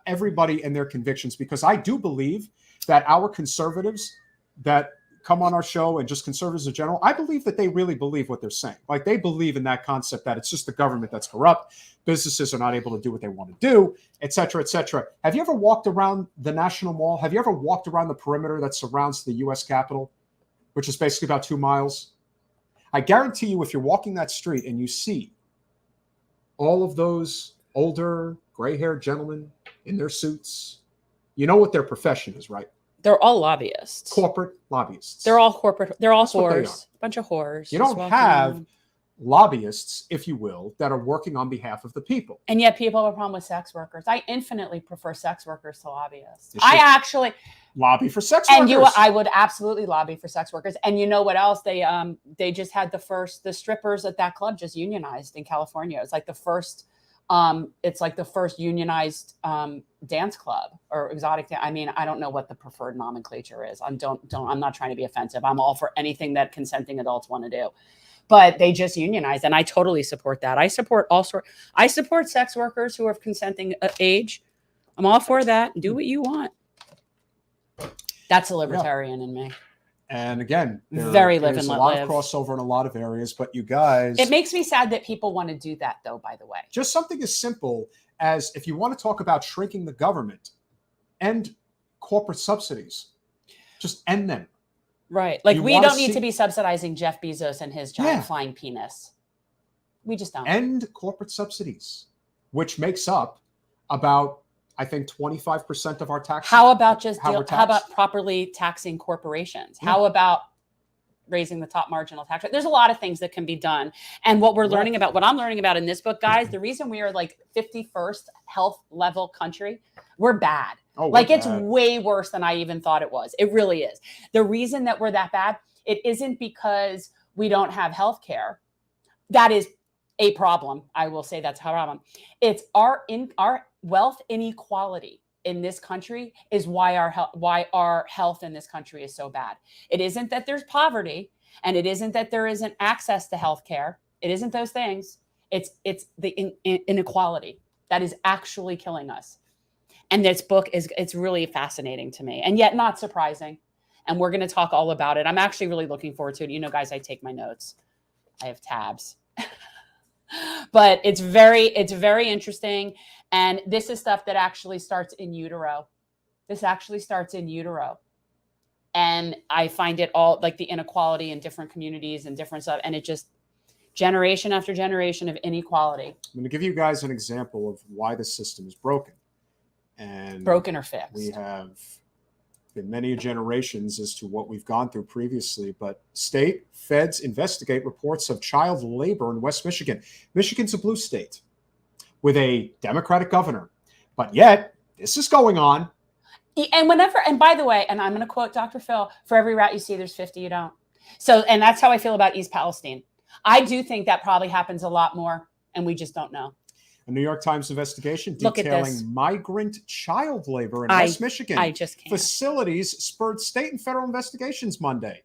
everybody and their convictions, because I do believe that our conservatives that come on our show, and just conservatives in general, I believe that they really believe what they're saying. Like, they believe in that concept that it's just the government that's corrupt. Businesses are not able to do what they want to do, et cetera, et cetera. Have you ever walked around the National Mall? Have you ever walked around the perimeter that surrounds the U.S. Capitol, which is basically about 2 miles? I guarantee you, if you're walking that street and you see all of those older, gray-haired gentlemen in their suits, you know what their profession is, right? They're all lobbyists. Corporate lobbyists. They're all corporate. They're all That's what they whores. Bunch of whores. You Just don't walking have around. lobbyists, if you will, that are working on behalf of the people. And yet people have a problem with sex workers. I infinitely prefer sex workers to lobbyists. You I should actually, lobby for sex and workers. I would absolutely lobby for sex workers. And you know what else? They just had the strippers at that club just unionized in California. It's like the first unionized dance club or exotic dance. I mean, I don't know what the preferred nomenclature is. I'm not trying to be offensive. I'm all for anything that consenting adults want to do. But they just unionized, and I totally support that. I support sex workers who are of consenting age. I'm all for that. Do what you want. That's a libertarian in me. And again, Very live there's and a let lot live. of crossover in a lot of areas, but you guys, It makes me sad that people want to do that, though, by the way. just something as simple as, if you want to talk about shrinking the government, end corporate subsidies. Just end them. Right. Like, You we wanna don't need see- to be subsidizing Jeff Bezos and his giant Yeah. flying penis. We just don't. End corporate subsidies, which makes up about, I think, 25% of our taxes. How about we're how about taxed. properly taxing corporations? Yeah. How about raising the top marginal tax rate? There's a lot of things that can be done. And what I'm learning about in this book, guys, the reason we are like 51st health level country, we're bad. Oh, Like, we're it's bad. way worse than I even thought it was. It really is. The reason that we're that bad, it isn't because we don't have health care. That is a problem. I will say that's a problem. It's our wealth inequality in this country is why our health in this country is so bad. It isn't that there's poverty, and it isn't that there isn't access to health care. It isn't those things. It's the inequality that is actually killing us. And this book it's really fascinating to me, and yet not surprising. And we're going to talk all about it. I'm actually really looking forward to it. You know, guys, I take my notes. I have tabs. But it's very interesting. And this is stuff that actually starts in utero. This actually starts in utero. And I find it all, like, the inequality in different communities and different stuff. And it just, generation after generation of inequality. I'm going to give you guys an example of why the system is broken. And Broken or fixed. we have been many generations as to what we've gone through previously, but state feds investigate reports of child labor in West Michigan. Michigan's a blue state with a Democratic governor, but yet this is going on. And by the way, and I'm going to quote Dr. Phil, for every rat you see, there's 50 you don't. So, and that's how I feel about East Palestine. I do think that probably happens a lot more, and we just don't know. A New York Times investigation Look at this. detailing migrant child labor in West Michigan. I just can't. Facilities spurred state and federal investigations Monday.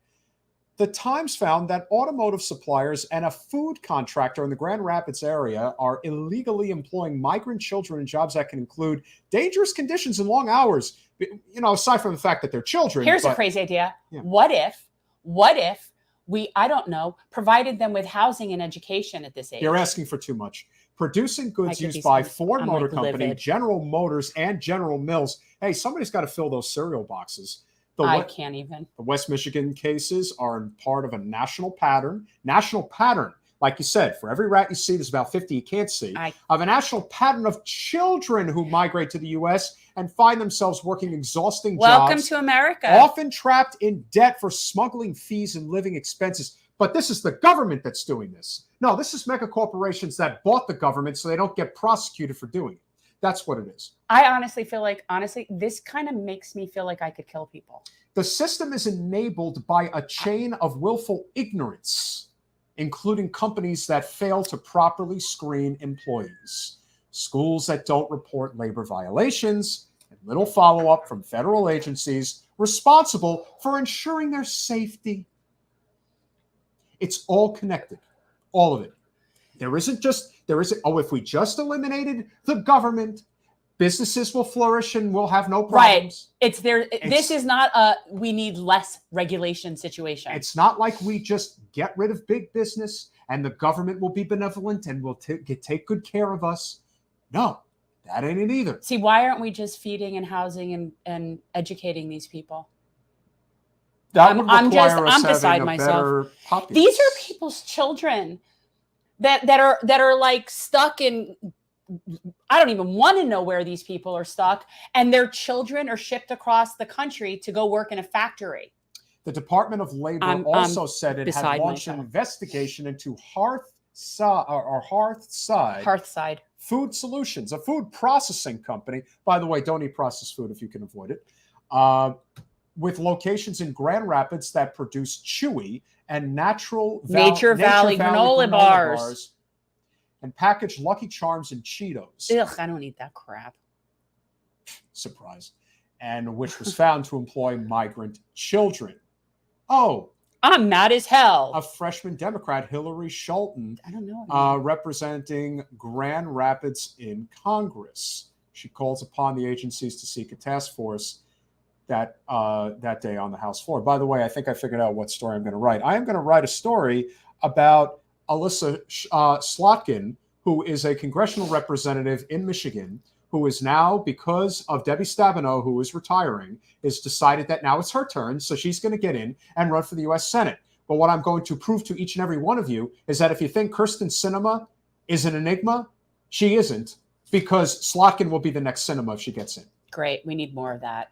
The Times found that automotive suppliers and a food contractor in the Grand Rapids area are illegally employing migrant children in jobs that can include dangerous conditions and long hours. You know, aside from the fact that they're children. Here's a crazy idea. Yeah. What if we, I don't know, provided them with housing and education at this age? You're asking for too much. Producing I goods could used be by so- Ford I'm, Motor like, Company, livid. General Motors, and General Mills. Hey, somebody's got to fill those cereal boxes. I can't even. The West Michigan cases are part of a national pattern. Like you said, for every rat you see, there's about 50 you can't see. Of a national pattern of children who migrate to the U.S. and find themselves working exhausting Welcome jobs. to America. Often trapped in debt for smuggling fees and living expenses. But this is the government that's doing this. No, this is mega corporations that bought the government so they don't get prosecuted for doing it. That's what it is. I honestly feel like, this kind of makes me feel like I could kill people. The system is enabled by a chain of willful ignorance, including companies that fail to properly screen employees, schools that don't report labor violations, and little follow-up from federal agencies responsible for ensuring their safety. It's all connected, all of it. If we just eliminated the government, businesses will flourish and we'll have no problems. Right. This is not a we need less regulation situation. It's not like we just get rid of big business and the government will be benevolent and will take good care of us. No, that ain't it either. See, why aren't we just feeding and housing and educating these people? That would I'm require us beside having a myself. better populace. These are people's children that are like stuck in I don't even want to know where these people are stuck, and their children are shipped across the country to go work in a factory. The Department of Labor also said it had launched an investigation into Hearthside Food Solutions, a food processing company. By the way, don't eat processed food if you can avoid it. With locations in Grand Rapids that produce chewy and Nature Valley granola bars and packaged Lucky Charms and Cheetos. Ugh, I don't eat that crap. Surprise. And which was found to employ migrant children. Oh, I'm mad as hell. A freshman Democrat, Hillary Shelton, I don't know, representing Grand Rapids in Congress. She calls upon the agencies to seek a task force that day on the House floor. By the way, I think I figured out what story I'm going to write. I am going to write a story about Alyssa Slotkin, who is a congressional representative in Michigan, who is now, because of Debbie Stabenow, who is retiring, is decided that now it's her turn, so she's going to get in and run for the U.S. Senate. But what I'm going to prove to each and every one of you is that if you think Kyrsten Sinema is an enigma, she isn't, because Slotkin will be the next Sinema if she gets in. Great. We need more of that.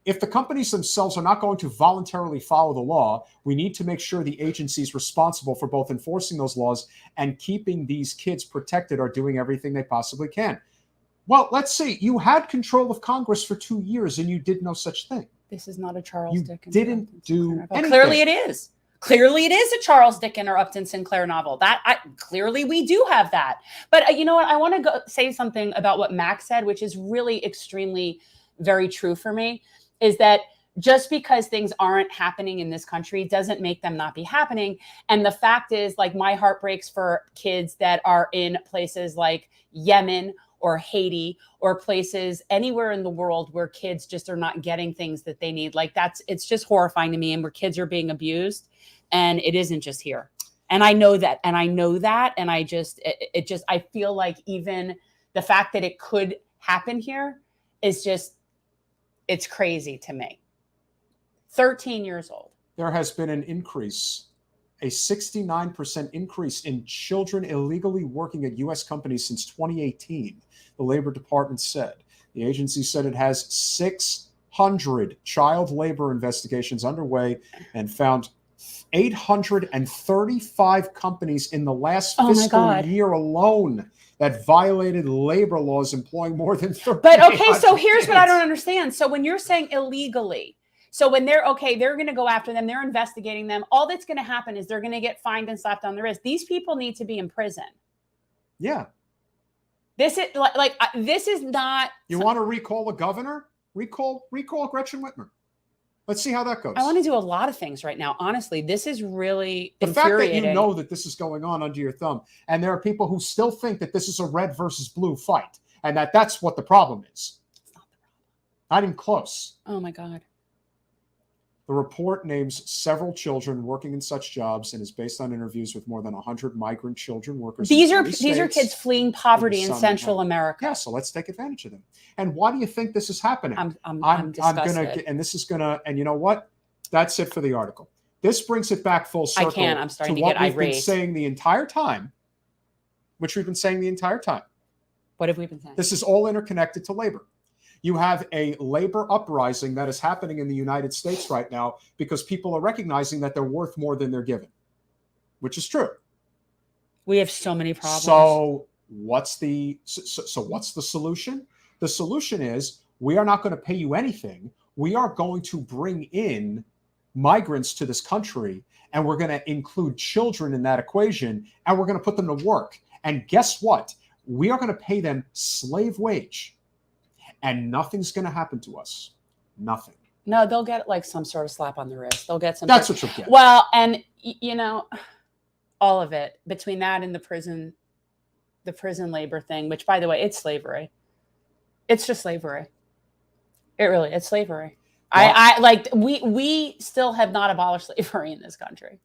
If the companies themselves are not going to voluntarily follow the law, we need to make sure the agencies responsible for both enforcing those laws and keeping these kids protected are doing everything they possibly can. Well, let's see. You had control of Congress for 2 years and you did no such thing. This is not a Charles Dickens. You didn't do anything. Clearly it is. Clearly it is a Charles Dickens or Upton Sinclair novel. Clearly we do have that. But you know what? I want to say something about what Max said, which is really extremely very true for me, is that just because things aren't happening in this country doesn't make them not be happening. And the fact is, like, my heart breaks for kids that are in places like Yemen or Haiti or places anywhere in the world where kids just are not getting things that they need. Like, it's just horrifying to me, and where kids are being abused, and it isn't just here. And I know that, and I feel like even the fact that it could happen here is just, it's crazy to me. 13 years old. There has been an increase, a 69% increase in children illegally working at U.S. companies since 2018, the Labor Department said. The agency said it has 600 child labor investigations underway and found 835 companies in the last fiscal year alone that violated labor laws employing more than 30. But okay, so here's what I don't understand. So when you're saying illegally, so when they're going to go after them, they're investigating them, all that's going to happen is they're going to get fined and slapped on the wrist. These people need to be in prison. Yeah. This is this is not. You want to recall a governor? Recall Gretchen Whitmer. Let's see how that goes. I want to do a lot of things right now. Honestly, this is really the fact that you know that this is going on under your thumb, and there are people who still think that this is a red versus blue fight, and that's what the problem is. It's not the problem. Not even close. Oh my God. The report names several children working in such jobs and is based on interviews with more than 100 migrant children workers. These are kids fleeing poverty in Central America. Yeah, so let's take advantage of them. And why do you think this is happening? I'm disgusted. And you know what? That's it for the article. This brings it back full circle. I'm starting to what get we've irate. been saying the entire time, which we've been saying the entire time. What have we been saying? This is all interconnected to labor. You have a labor uprising that is happening in the United States right now because people are recognizing that they're worth more than they're given, which is true. We have so many problems. So what's the solution? The solution is we are not going to pay you anything. We are going to bring in migrants to this country, and we're going to include children in that equation, and we're going to put them to work. And guess what? We are going to pay them slave wage. And nothing's going to happen to us. Nothing. No, they'll get like some sort of slap on the wrist. They'll get some. That's what you'll get. Well, and you know, all of it between that and the prison labor thing, which, by the way, it's slavery. It's just slavery. It's slavery. Well, we still have not abolished slavery in this country.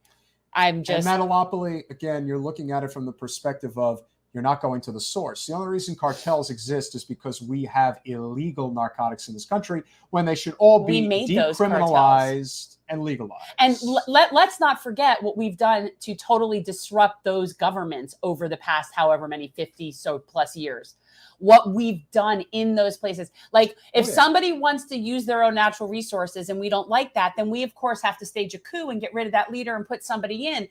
And metalopoly, again, you're looking at it from the perspective of you're not going to the source. The only reason cartels exist is because we have illegal narcotics in this country when they should all be decriminalized and legalized. And let's not forget what we've done to totally disrupt those governments over the past however many 50 so plus years. What we've done in those places. Like if somebody wants to use their own natural resources and we don't like that, then we of course have to stage a coup and get rid of that leader and put somebody in.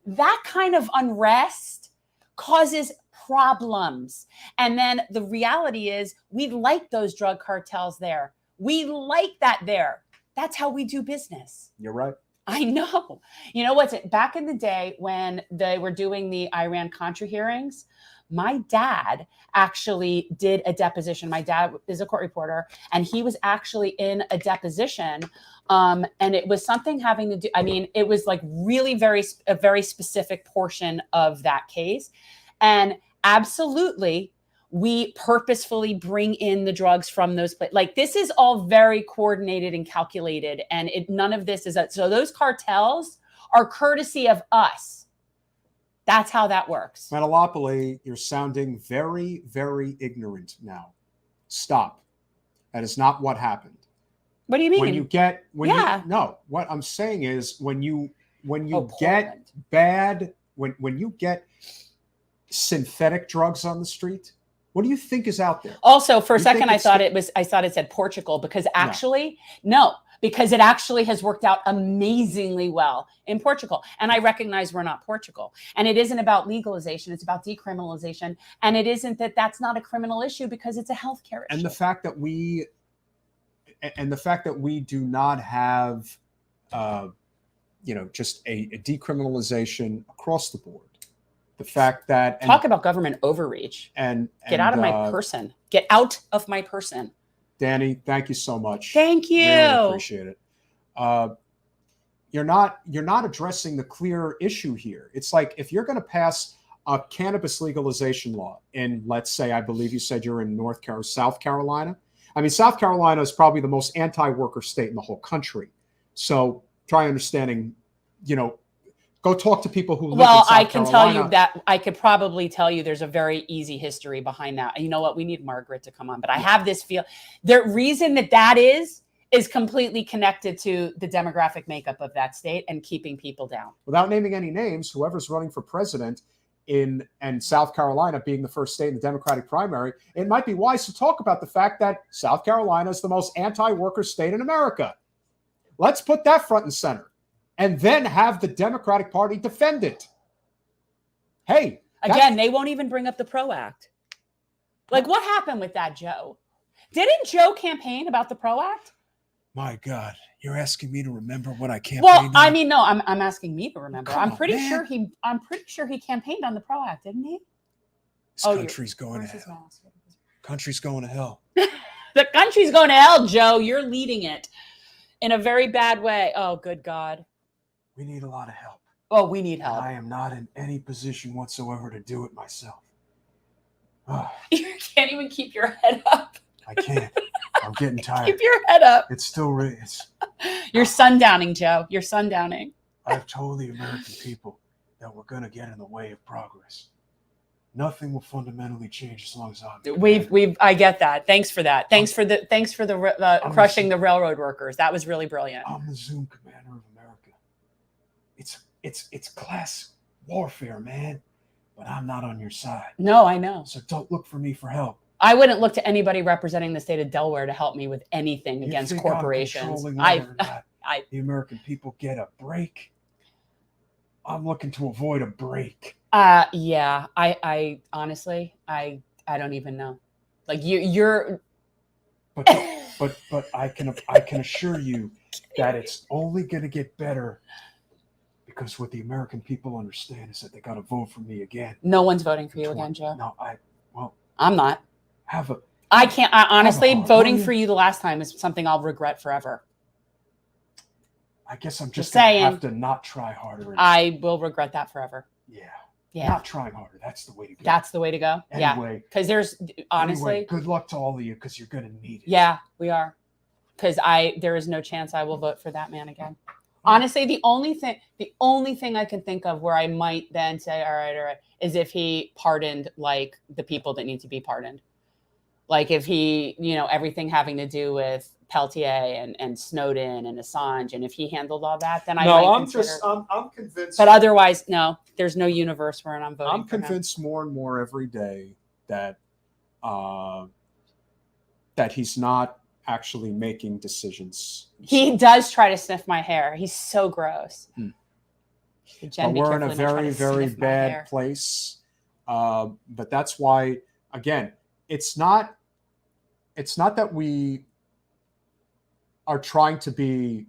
That kind of unrest causes problems. And then the reality is we like those drug cartels there. We like that there. That's how we do business. You're right. I know. You know what's it? Back in the day when they were doing the Iran-Contra hearings, my dad actually did a deposition. My dad is a court reporter, and he was actually in a deposition. And it was something having to do, I mean, it was like really a very specific portion of that case. And absolutely, we purposefully bring in the drugs from those places. Like this is all very coordinated and calculated. And none of this is, so those cartels are courtesy of us. That's how that works. Metalopoly, you're sounding very, very ignorant now. Stop. That is not what happened. What do you mean? When you get, no, what I'm saying is when you get bad, when you get synthetic drugs on the street, what do you think is out there? Also, for a second, I thought it said Portugal because actually, no, because it actually has worked out amazingly well in Portugal. And I recognize we're not Portugal. And it isn't about legalization. It's about decriminalization. And it isn't that's not a criminal issue because it's a healthcare issue. And the fact that we do not have, just a decriminalization across the board. The fact that talk about government overreach and get out of my person. Get out of my person. Danny, thank you so much. Thank you. Really appreciate it. You're not addressing the clear issue here. It's like if you're going to pass a cannabis legalization law in, let's say, I believe you said you're in South Carolina. I mean, South Carolina is probably the most anti-worker state in the whole country. So try understanding, go talk to people who live in South Carolina. Well, I can tell you that I could probably tell you there's a very easy history behind that. And you know what? We need Margaret to come on. But I have this feel the reason that is completely connected to the demographic makeup of that state and keeping people down. Without naming any names, whoever's running for president and South Carolina being the first state in the Democratic primary, it might be wise to talk about the fact that South Carolina is the most anti-worker state in America. Let's put that front and center. And then have the Democratic Party defend it. Hey. Again, they won't even bring up the PRO Act. Like, what happened with that, Joe? Didn't Joe campaign about the PRO Act? My God, you're asking me to remember what I campaigned on? Well, I mean, no, I'm asking me to remember. I'm pretty sure he campaigned on the PRO Act, didn't he? This country's going to hell. Country's going to hell. The country's going to hell, Joe. You're leading it in a very bad way. Oh, good God. We need a lot of help. Oh, we need help. I am not in any position whatsoever to do it myself. You can't even keep your head up. I can't. I'm getting tired. Keep your head up. It's still really. You're sundowning, Joe. You're sundowning. I've told the American people that we're going to get in the way of progress. Nothing will fundamentally change as long as I'm. I get that. Thanks for that. Thanks for the crushing the railroad workers. That was really brilliant. I'm the Zoom commander of America. It's class warfare, man. But I'm not on your side. No, I know. So don't look for me for help. I wouldn't look to anybody representing the state of Delaware to help me with anything against corporations. The American people get a break. I'm looking to avoid a break. Yeah. I honestly, I don't even know. Like you're. But I can assure you that it's only going to get better. Because what the American people understand is that they got to vote for me again. No one's voting for you again, Joe. No, I'm not. Honestly, voting for you the last time is something I'll regret forever. I guess I'm just going to have to not try harder. I will regret that forever. Yeah. Not trying harder. That's the way to go. That's the way to go. Anyway, yeah. Because there's honestly. Good luck to all of you because you're going to need it. Yeah, we are. Because there is no chance I will vote for that man again. Honestly, the only thing I can think of where I might then say, all right, is if he pardoned like the people that need to be pardoned. Like if he, everything having to do with Peltier and Snowden and Assange, and if he handled all that, then I No, might I'm consider. I'm convinced. But otherwise, no, there's no universe where I'm voting. I'm convinced more and more every day that that he's not actually making decisions. He does try to sniff my hair. He's so gross. But we're in a very, very bad place. But that's why, again, it's not that we are trying to be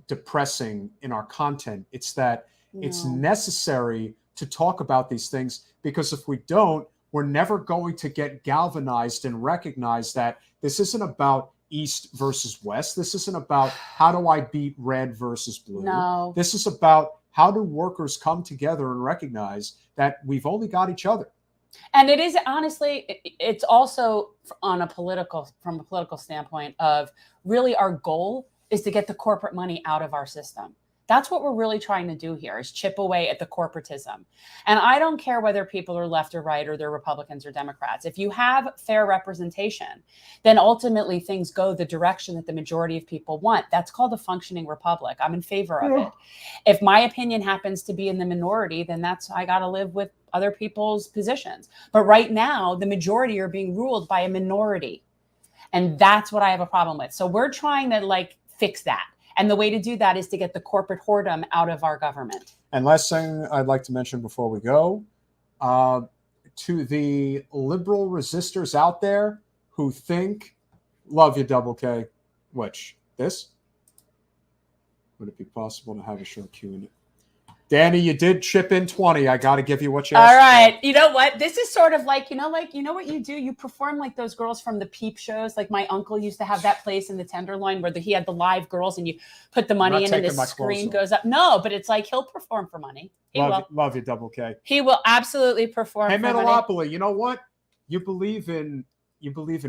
depressing in our content. It's that it's necessary to talk about these things, because if we don't, we're never going to get galvanized and recognize that this isn't about East versus West. This isn't about how do I beat red versus blue. No. This is about how do workers come together and recognize that we've only got each other. And it is, honestly, it's also from a political standpoint of really our goal is to get the corporate money out of our system. That's what we're really trying to do here, is chip away at the corporatism. And I don't care whether people are left or right, or they're Republicans or Democrats. If you have fair representation, then ultimately things go the direction that the majority of people want. That's called a functioning republic. I'm in favor of it. If my opinion happens to be in the minority, then I got to live with other people's positions. But right now, the majority are being ruled by a minority. And that's what I have a problem with. So we're trying to fix that. And the way to do that is to get the corporate whoredom out of our government. And last thing I'd like to mention before we go, to the liberal resistors out there who think, love you, Double K, which, this? Would it be possible to have a short Q&A? Danny, you did chip in 20. I got to give you what you asked. All right. You know what? This is sort of like what you do? You perform like those girls from the Peep shows. Like my uncle used to have that place in the Tenderloin where he had the live girls and you put the money in and the screen goes up. No, but it's like he'll perform for money. Love you, Double K. He will absolutely perform for money. Hey, Metalopoly, you know what? You believe in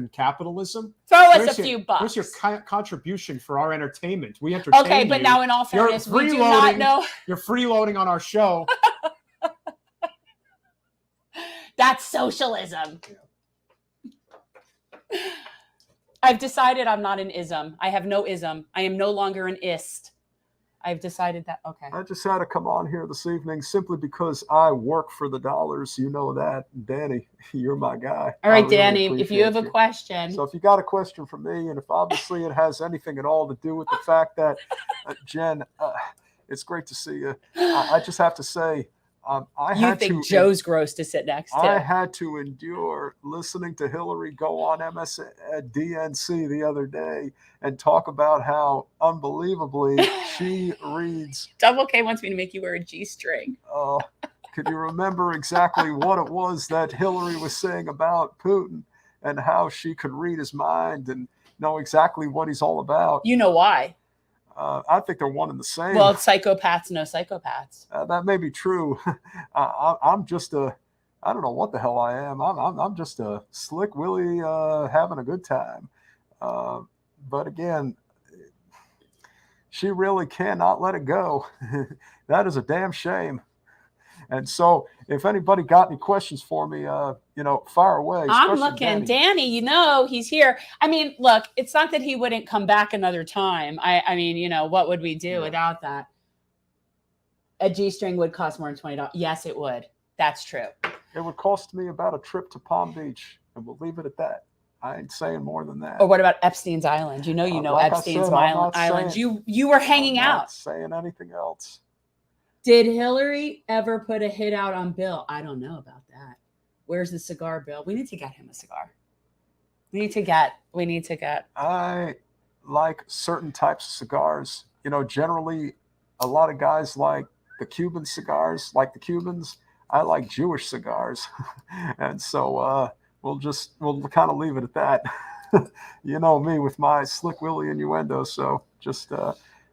capitalism? Throw us a few bucks. Where's your contribution for our entertainment? We entertain you. Okay, but now in all fairness, we do not know. You're freeloading on our show. That's socialism. Yeah. I've decided I'm not an ism. I have no ism. I am no longer an ist. I've decided that. Okay. I just had to come on here this evening simply because I work for the dollars. You know that. Danny, you're my guy. All right, really, Danny, if you have a question. So if you got a question for me, and if obviously it has anything at all to do with the fact that, Jen, it's great to see you. I just have to say, you think Joe's gross to sit next to. I had to endure listening to Hillary go on MSDNC the other day and talk about how unbelievably she reads. Double K wants me to make you wear a G-string. Could you remember exactly what it was that Hillary was saying about Putin and how she could read his mind and know exactly what he's all about? You know why? I think they're one and the same. Well, psychopaths know psychopaths. That may be true. I'm just I don't know what the hell I am. I'm just a slick Willie having a good time. But again, she really cannot let it go. That is a damn shame. And so if anybody got any questions for me, fire away. I'm looking. Danny, he's here. I mean, look, it's not that he wouldn't come back another time. I mean, what would we do without that? A G-string would cost more than $20. Yes, it would. That's true. It would cost me about a trip to Palm Beach, and we'll leave it at that. I ain't saying more than that. Or what about Epstein's Island? Like Epstein's Island. You were hanging out. I'm not saying anything else. Did Hillary ever put a hit out on Bill? I don't know about that. Where's the cigar, Bill? We need to get him a cigar. We need to get. I like certain types of cigars. Generally, a lot of guys like the Cuban cigars, like the Cubans. I like Jewish cigars. And so we'll kind of leave it at that. You know me with my Slick Willie innuendo. So just,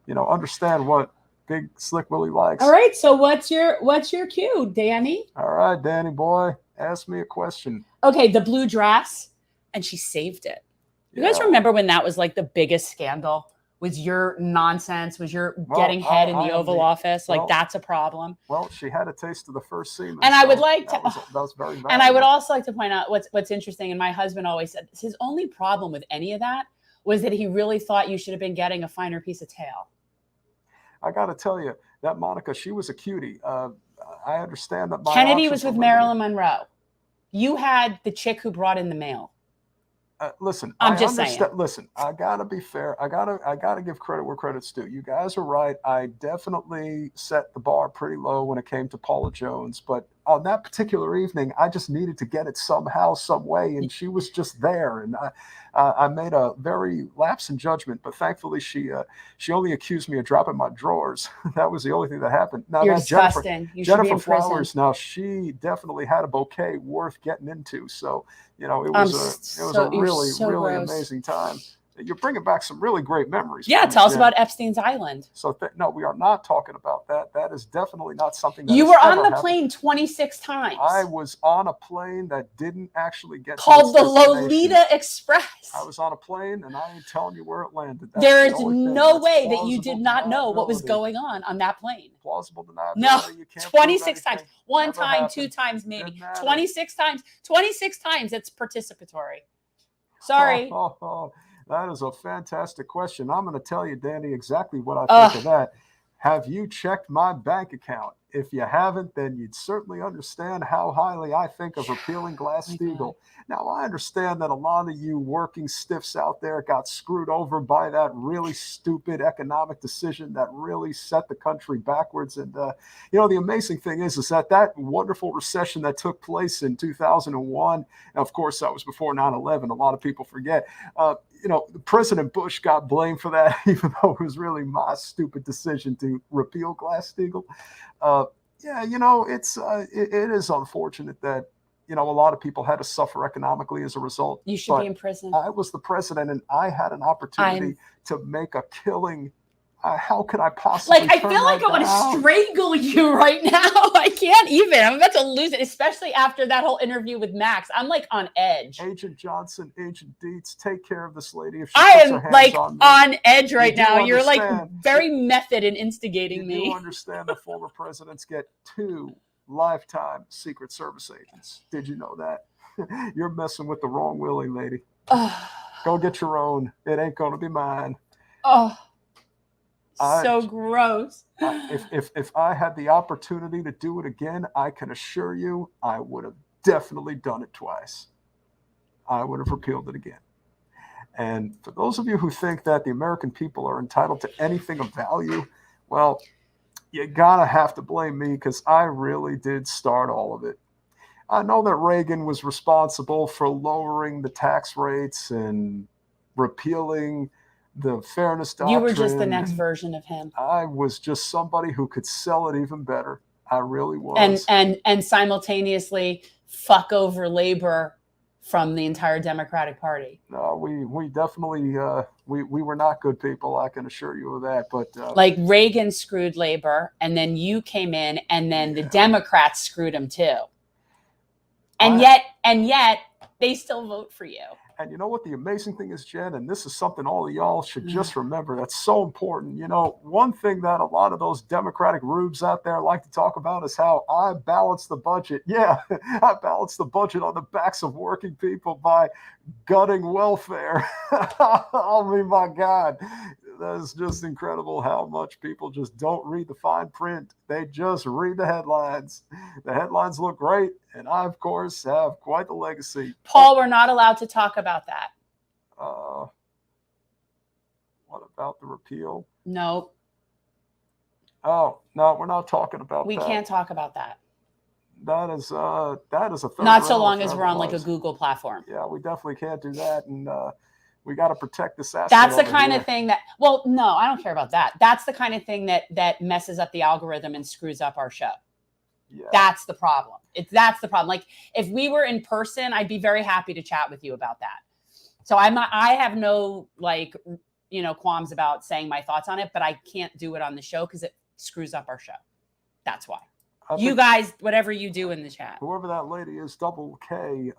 understand what Big Slick Willie likes. All right. So what's your cue, Danny? All right, Danny boy, ask me a question. Okay, the blue dress, and she saved it. You guys remember when that was like the biggest scandal? was your nonsense, was your Well, getting head in I the am Oval the- Office. Like well, that's a problem. Well, she had a taste of the first semen. And I would so like that to, was very valuable. and I would also like to point out what's interesting. And my husband always said his only problem with any of that was that he really thought you should have been getting a finer piece of tail. I got to tell you that Monica, she was a cutie. I understand that. Kennedy was with Marilyn Monroe. You had the chick who brought in the mail. Listen, I'm just saying. Listen, I gotta be fair. I gotta give credit where credit's due. You guys are right. I definitely set the bar pretty low when it came to Paula Jones, but on that particular evening, I just needed to get it somehow, some way, and she was just there. And I made a very lapse in judgment, but thankfully she only accused me of dropping my drawers. That was the only thing that happened. Now You're that disgusting. You should be in prison. Flowers, now she definitely had a bouquet worth getting into. So it was a really gross. amazing time. You're bringing back some really great memories. Yeah, tell us about Epstein's Island. So no, we are not talking about that. That is definitely not something that you were on the plane 26 times. I was on a plane that didn't actually get called the Lolita Express. I was on a plane, and I ain't telling you where it landed. There is no way that you did not know what was going on that plane. Plausible deniability. No, You can't 26 times. One Never time, happened. 2 times, maybe. Didn't matter. 26 times. 26 times. It's participatory. Sorry. That is a fantastic question. I'm going to tell you, Danny, exactly what I think of that. Have you checked my bank account? If you haven't, then you'd certainly understand how highly I think of repealing Glass-Steagall. Now, I understand that a lot of you working stiffs out there got screwed over by that really stupid economic decision that really set the country backwards. And, the amazing thing is that wonderful recession that took place in 2001, and of course, that was before 9/11. A lot of people forget. President Bush got blamed for that, even though it was really my stupid decision to repeal Glass-Steagall. It is unfortunate that, a lot of people had to suffer economically as a result. You should be in prison. I was the president, and I had an opportunity to make a killing. How could I possibly? I feel like I want to strangle you right now. I can't even. I'm about to lose it, especially after that whole interview with Max. I'm on edge. Agent Johnson, Agent Dietz, take care of this lady. If she I puts her am hands on edge right now. You're understand. very method in instigating me. You understand that former presidents get 2 lifetime Secret Service agents. Did you know that? You're messing with the wrong Willie, lady. Go get your own. It ain't going to be mine. So gross. If I had the opportunity to do it again, I can assure you I would have definitely done it twice. I would have repealed it again. And for those of you who think that the American people are entitled to anything of value, well, you gotta have to blame me, because I really did start all of it. I know that Reagan was responsible for lowering the tax rates and repealing the fairness doctrine. You were just the next version of him. I was just somebody who could sell it even better. I really was. And simultaneously fuck over labor from the entire Democratic Party. No, we definitely we were not good people. I can assure you of that. But Reagan screwed labor, and then you came in, and then the Democrats screwed him too. And yet they still vote for you. And you know what the amazing thing is, Jen, and this is something all of y'all should just remember that's so important. One thing that a lot of those Democratic rubes out there like to talk about is how I balance the budget. Yeah, I balance the budget on the backs of working people by gutting welfare. My God, that is just incredible how much people just don't read the fine print. They just read the headlines. The headlines look great, and I, of course, have quite the legacy. Paul, we're not allowed to talk about that. What about the repeal? No. Oh, no, we're not talking about that. We can't talk about that. That is a third not so long as we're on a Google platform. Yeah, we definitely can't do that, and we got to protect this asset. That's the kind of thing that. Well, no, I don't care about that. That's the kind of thing that messes up the algorithm and screws up our show. Yeah. That's the problem. That's the problem. If we were in person, I'd be very happy to chat with you about that. So I have no qualms about saying my thoughts on it, but I can't do it on the show because it screws up our show. That's why. You guys, whatever you do in the chat. Whoever that lady is, Double K.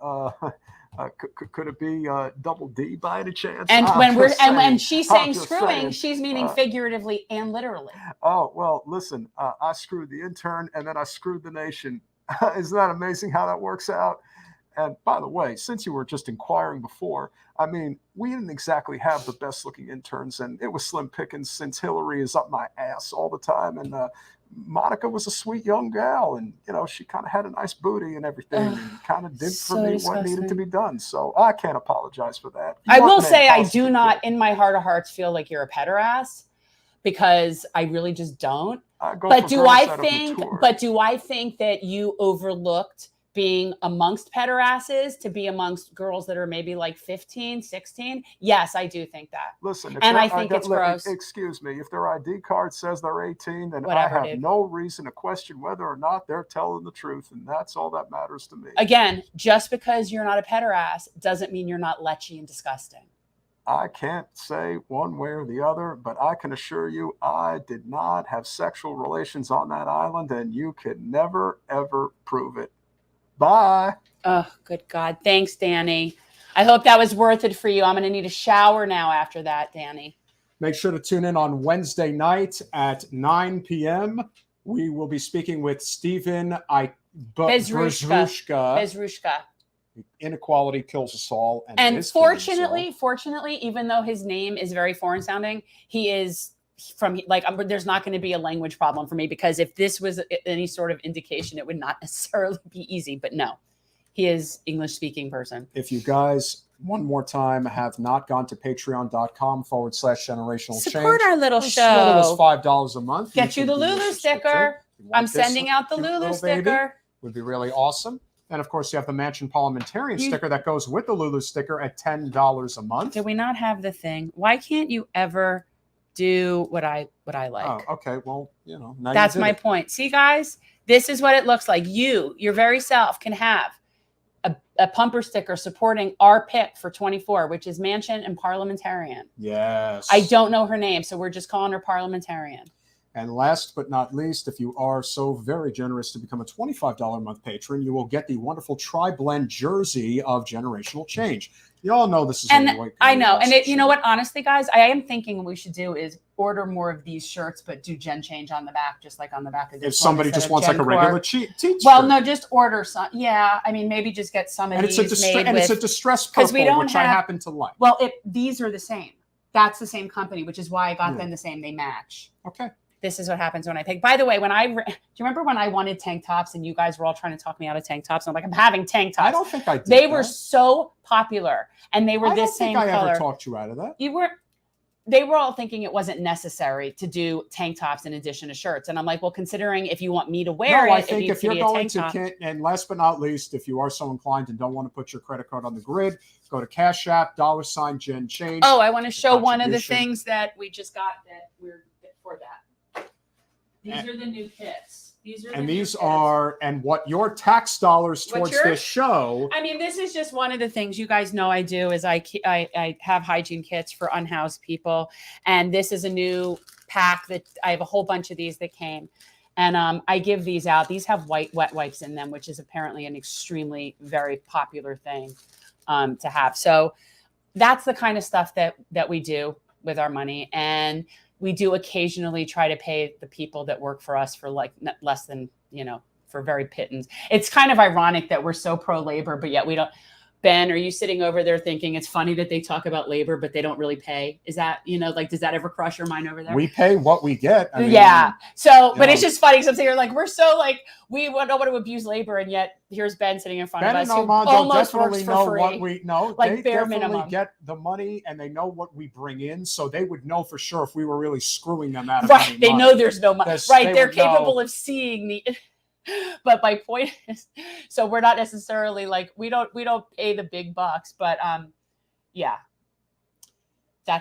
Could it be Double D by any chance? And when she's saying screwing, she's meaning figuratively and literally. Oh, well, listen, I screwed the intern and then I screwed the nation. Isn't that amazing how that works out? And by the way, since you were just inquiring before, I mean, we didn't exactly have the best looking interns, and it was slim pickings since Hillary is up my ass all the time. And Monica was a sweet young gal, and she kind of had a nice booty and everything, and kind of did for me what needed to be done. So I can't apologize for that. I will say I do not, in my heart of hearts, feel like you're a pederast, because I really just don't. But do I think that you overlooked being amongst pederasses to be amongst girls that are maybe like 15, 16? Yes, I do think that. Listen, and I think it's gross. Excuse me, if their ID card says they're 18, then Whatever, I have no reason to question whether or not they're telling the truth, and that's all that matters to me. Again, just because you're not a pederass doesn't mean you're not lechy and disgusting. I can't say one way or the other, but I can assure you I did not have sexual relations on that island, and you could never, ever prove it. Bye. Oh, good God. Thanks, Danny. I hope that was worth it for you. I'm going to need a shower now after that, Danny. Make sure to tune in on Wednesday night at 9 p.m. We will be speaking with Stephen Bezrushka. Inequality kills us all. And fortunately, even though his name is very foreign sounding, he is from there's not going to be a language problem for me, because if this was any sort of indication, it would not necessarily be easy. But no, he is English speaking person. If you guys, one more time, have not gone to patreon.com/generational support change, our little show. As little as $5 a month. Get you the Lulu sticker. I'm sending out the Lulu sticker. Would be really awesome. And of course, you have the Mansion Parliamentarian sticker that goes with the Lulu sticker at $10 a month. Do we not have the thing? Why can't you ever do what I like? Oh, okay. Well, now that's my point. See, guys, this is what it looks like. Your very self can have a bumper sticker supporting our pick for 24, which is Mansion and Parliamentarian. Yes. I don't know her name, so we're just calling her Parliamentarian. And last but not least, if you are so very generous to become a $25 a month patron, you will get the wonderful tri-blend jersey of Generational Change. You all know this is I know. And you know what? Honestly, guys, I am thinking what we should do is order more of these shirts, but do Gen Change on the back, just like on the back of this. If somebody just wants like a regular t-shirt. Well, no, just order some. Yeah, I mean, maybe just get some of these made and it's a distressed purple, which I happen to like. Well, these are the same. That's the same company, which is why I got them the same. They match. Okay. This is what happens when I pick. By the way, do you remember when I wanted tank tops and you guys were all trying to talk me out of tank tops? I'm like, I'm having tank tops. I don't think I did. They were so popular, and they were this same color. I ever talked you out of that. They were all thinking it wasn't necessary to do tank tops in addition to shirts. And I'm like, well, considering if you want me to wear it, I think if you're going to, and last but not least, if you are so inclined and don't want to put your credit card on the grid, go to Cash App, $Gen Change. Oh, I want to show one of the things that we just got that we're for that. These are the new kits. And what your tax dollars towards this show. I mean, this is just one of the things you guys know I do is I have hygiene kits for unhoused people. And this is a new pack that I have a whole bunch of these that came. And I give these out. These have wet wipes in them, which is apparently an extremely very popular thing to have. So that's the kind of stuff that we do with our money. And we do occasionally try to pay the people that work for us for like less than, for very pittance. It's kind of ironic that we're so pro-labor, but yet we don't. Ben, are you sitting over there thinking it's funny that they talk about labor, but they don't really pay? Is that, does that ever cross your mind over there? We pay what we get. I mean, yeah. So, but it's just funny because I'm sitting here like, we're so like, we don't want to abuse labor. And yet here's Ben sitting in front of us who almost works for free. What we know. Like they bare definitely minimum. Get the money and they know what we bring in. So they would know for sure if we were really screwing them out of money. They know there's no money. Right. They're capable of seeing the... But my point is, so we're not necessarily like we don't pay the big bucks, but yeah,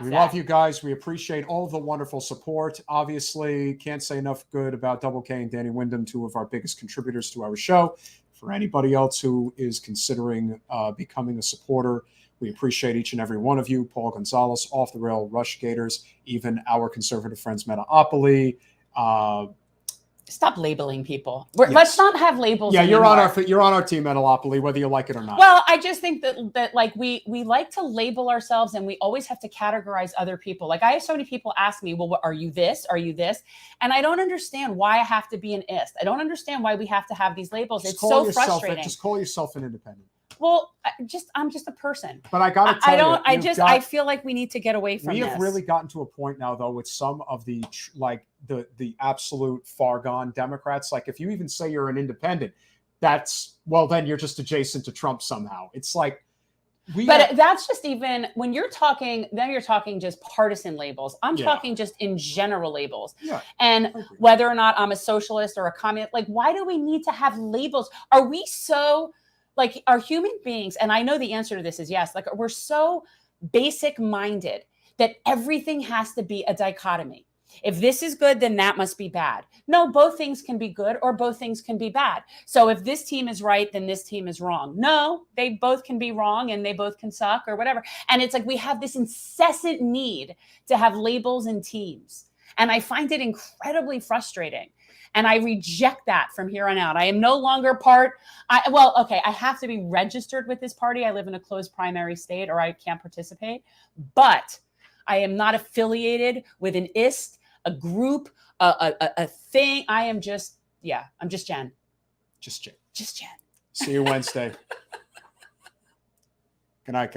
we love you guys. We appreciate all the wonderful support. Obviously, can't say enough good about Double K and Danny Wyndham, two of our biggest contributors to our show. For anybody else who is considering becoming a supporter, we appreciate each and every one of you. Paul Gonzalez, Off the Rail, Rush Gators, even our conservative friends, Metaopoly. Stop labeling people. Yes. Let's not have labels. Yeah, anymore. you're on our team, Metalopoly, whether you like it or not. Well, I just think that like we like to label ourselves, and we always have to categorize other people. Like I have so many people ask me, well, are you this? Are you this? And I don't understand why I have to be an ist. I don't understand why we have to have these labels. It's so frustrating. Just call yourself an independent. Well, I'm just a person. But I gotta tell you, I feel like we need to get away from this. We have really gotten to a point now, though, with some of the the absolute far gone Democrats. Like, if you even say you're an independent, then you're just adjacent to Trump somehow. It's like that's just even when you're talking. Then you're talking just partisan labels. I'm talking just in general labels. Yeah, and whether or not I'm a socialist or a communist, like, why do we need to have labels? Are we so like, are human beings? And I know the answer to this is yes. Like, we're so basic minded that everything has to be a dichotomy. If this is good, then that must be bad. No, both things can be good or both things can be bad. So if this team is right, then this team is wrong. No, they both can be wrong and they both can suck or whatever. And it's like we have this incessant need to have labels and teams. And I find it incredibly frustrating. And I reject that from here on out. I am no longer I have to be registered with this party. I live in a closed primary state or I can't participate. But I am not affiliated with an ist, a group, a thing. I'm just Jen. Just Jen. Just Jen. See you Wednesday. Good night, guys.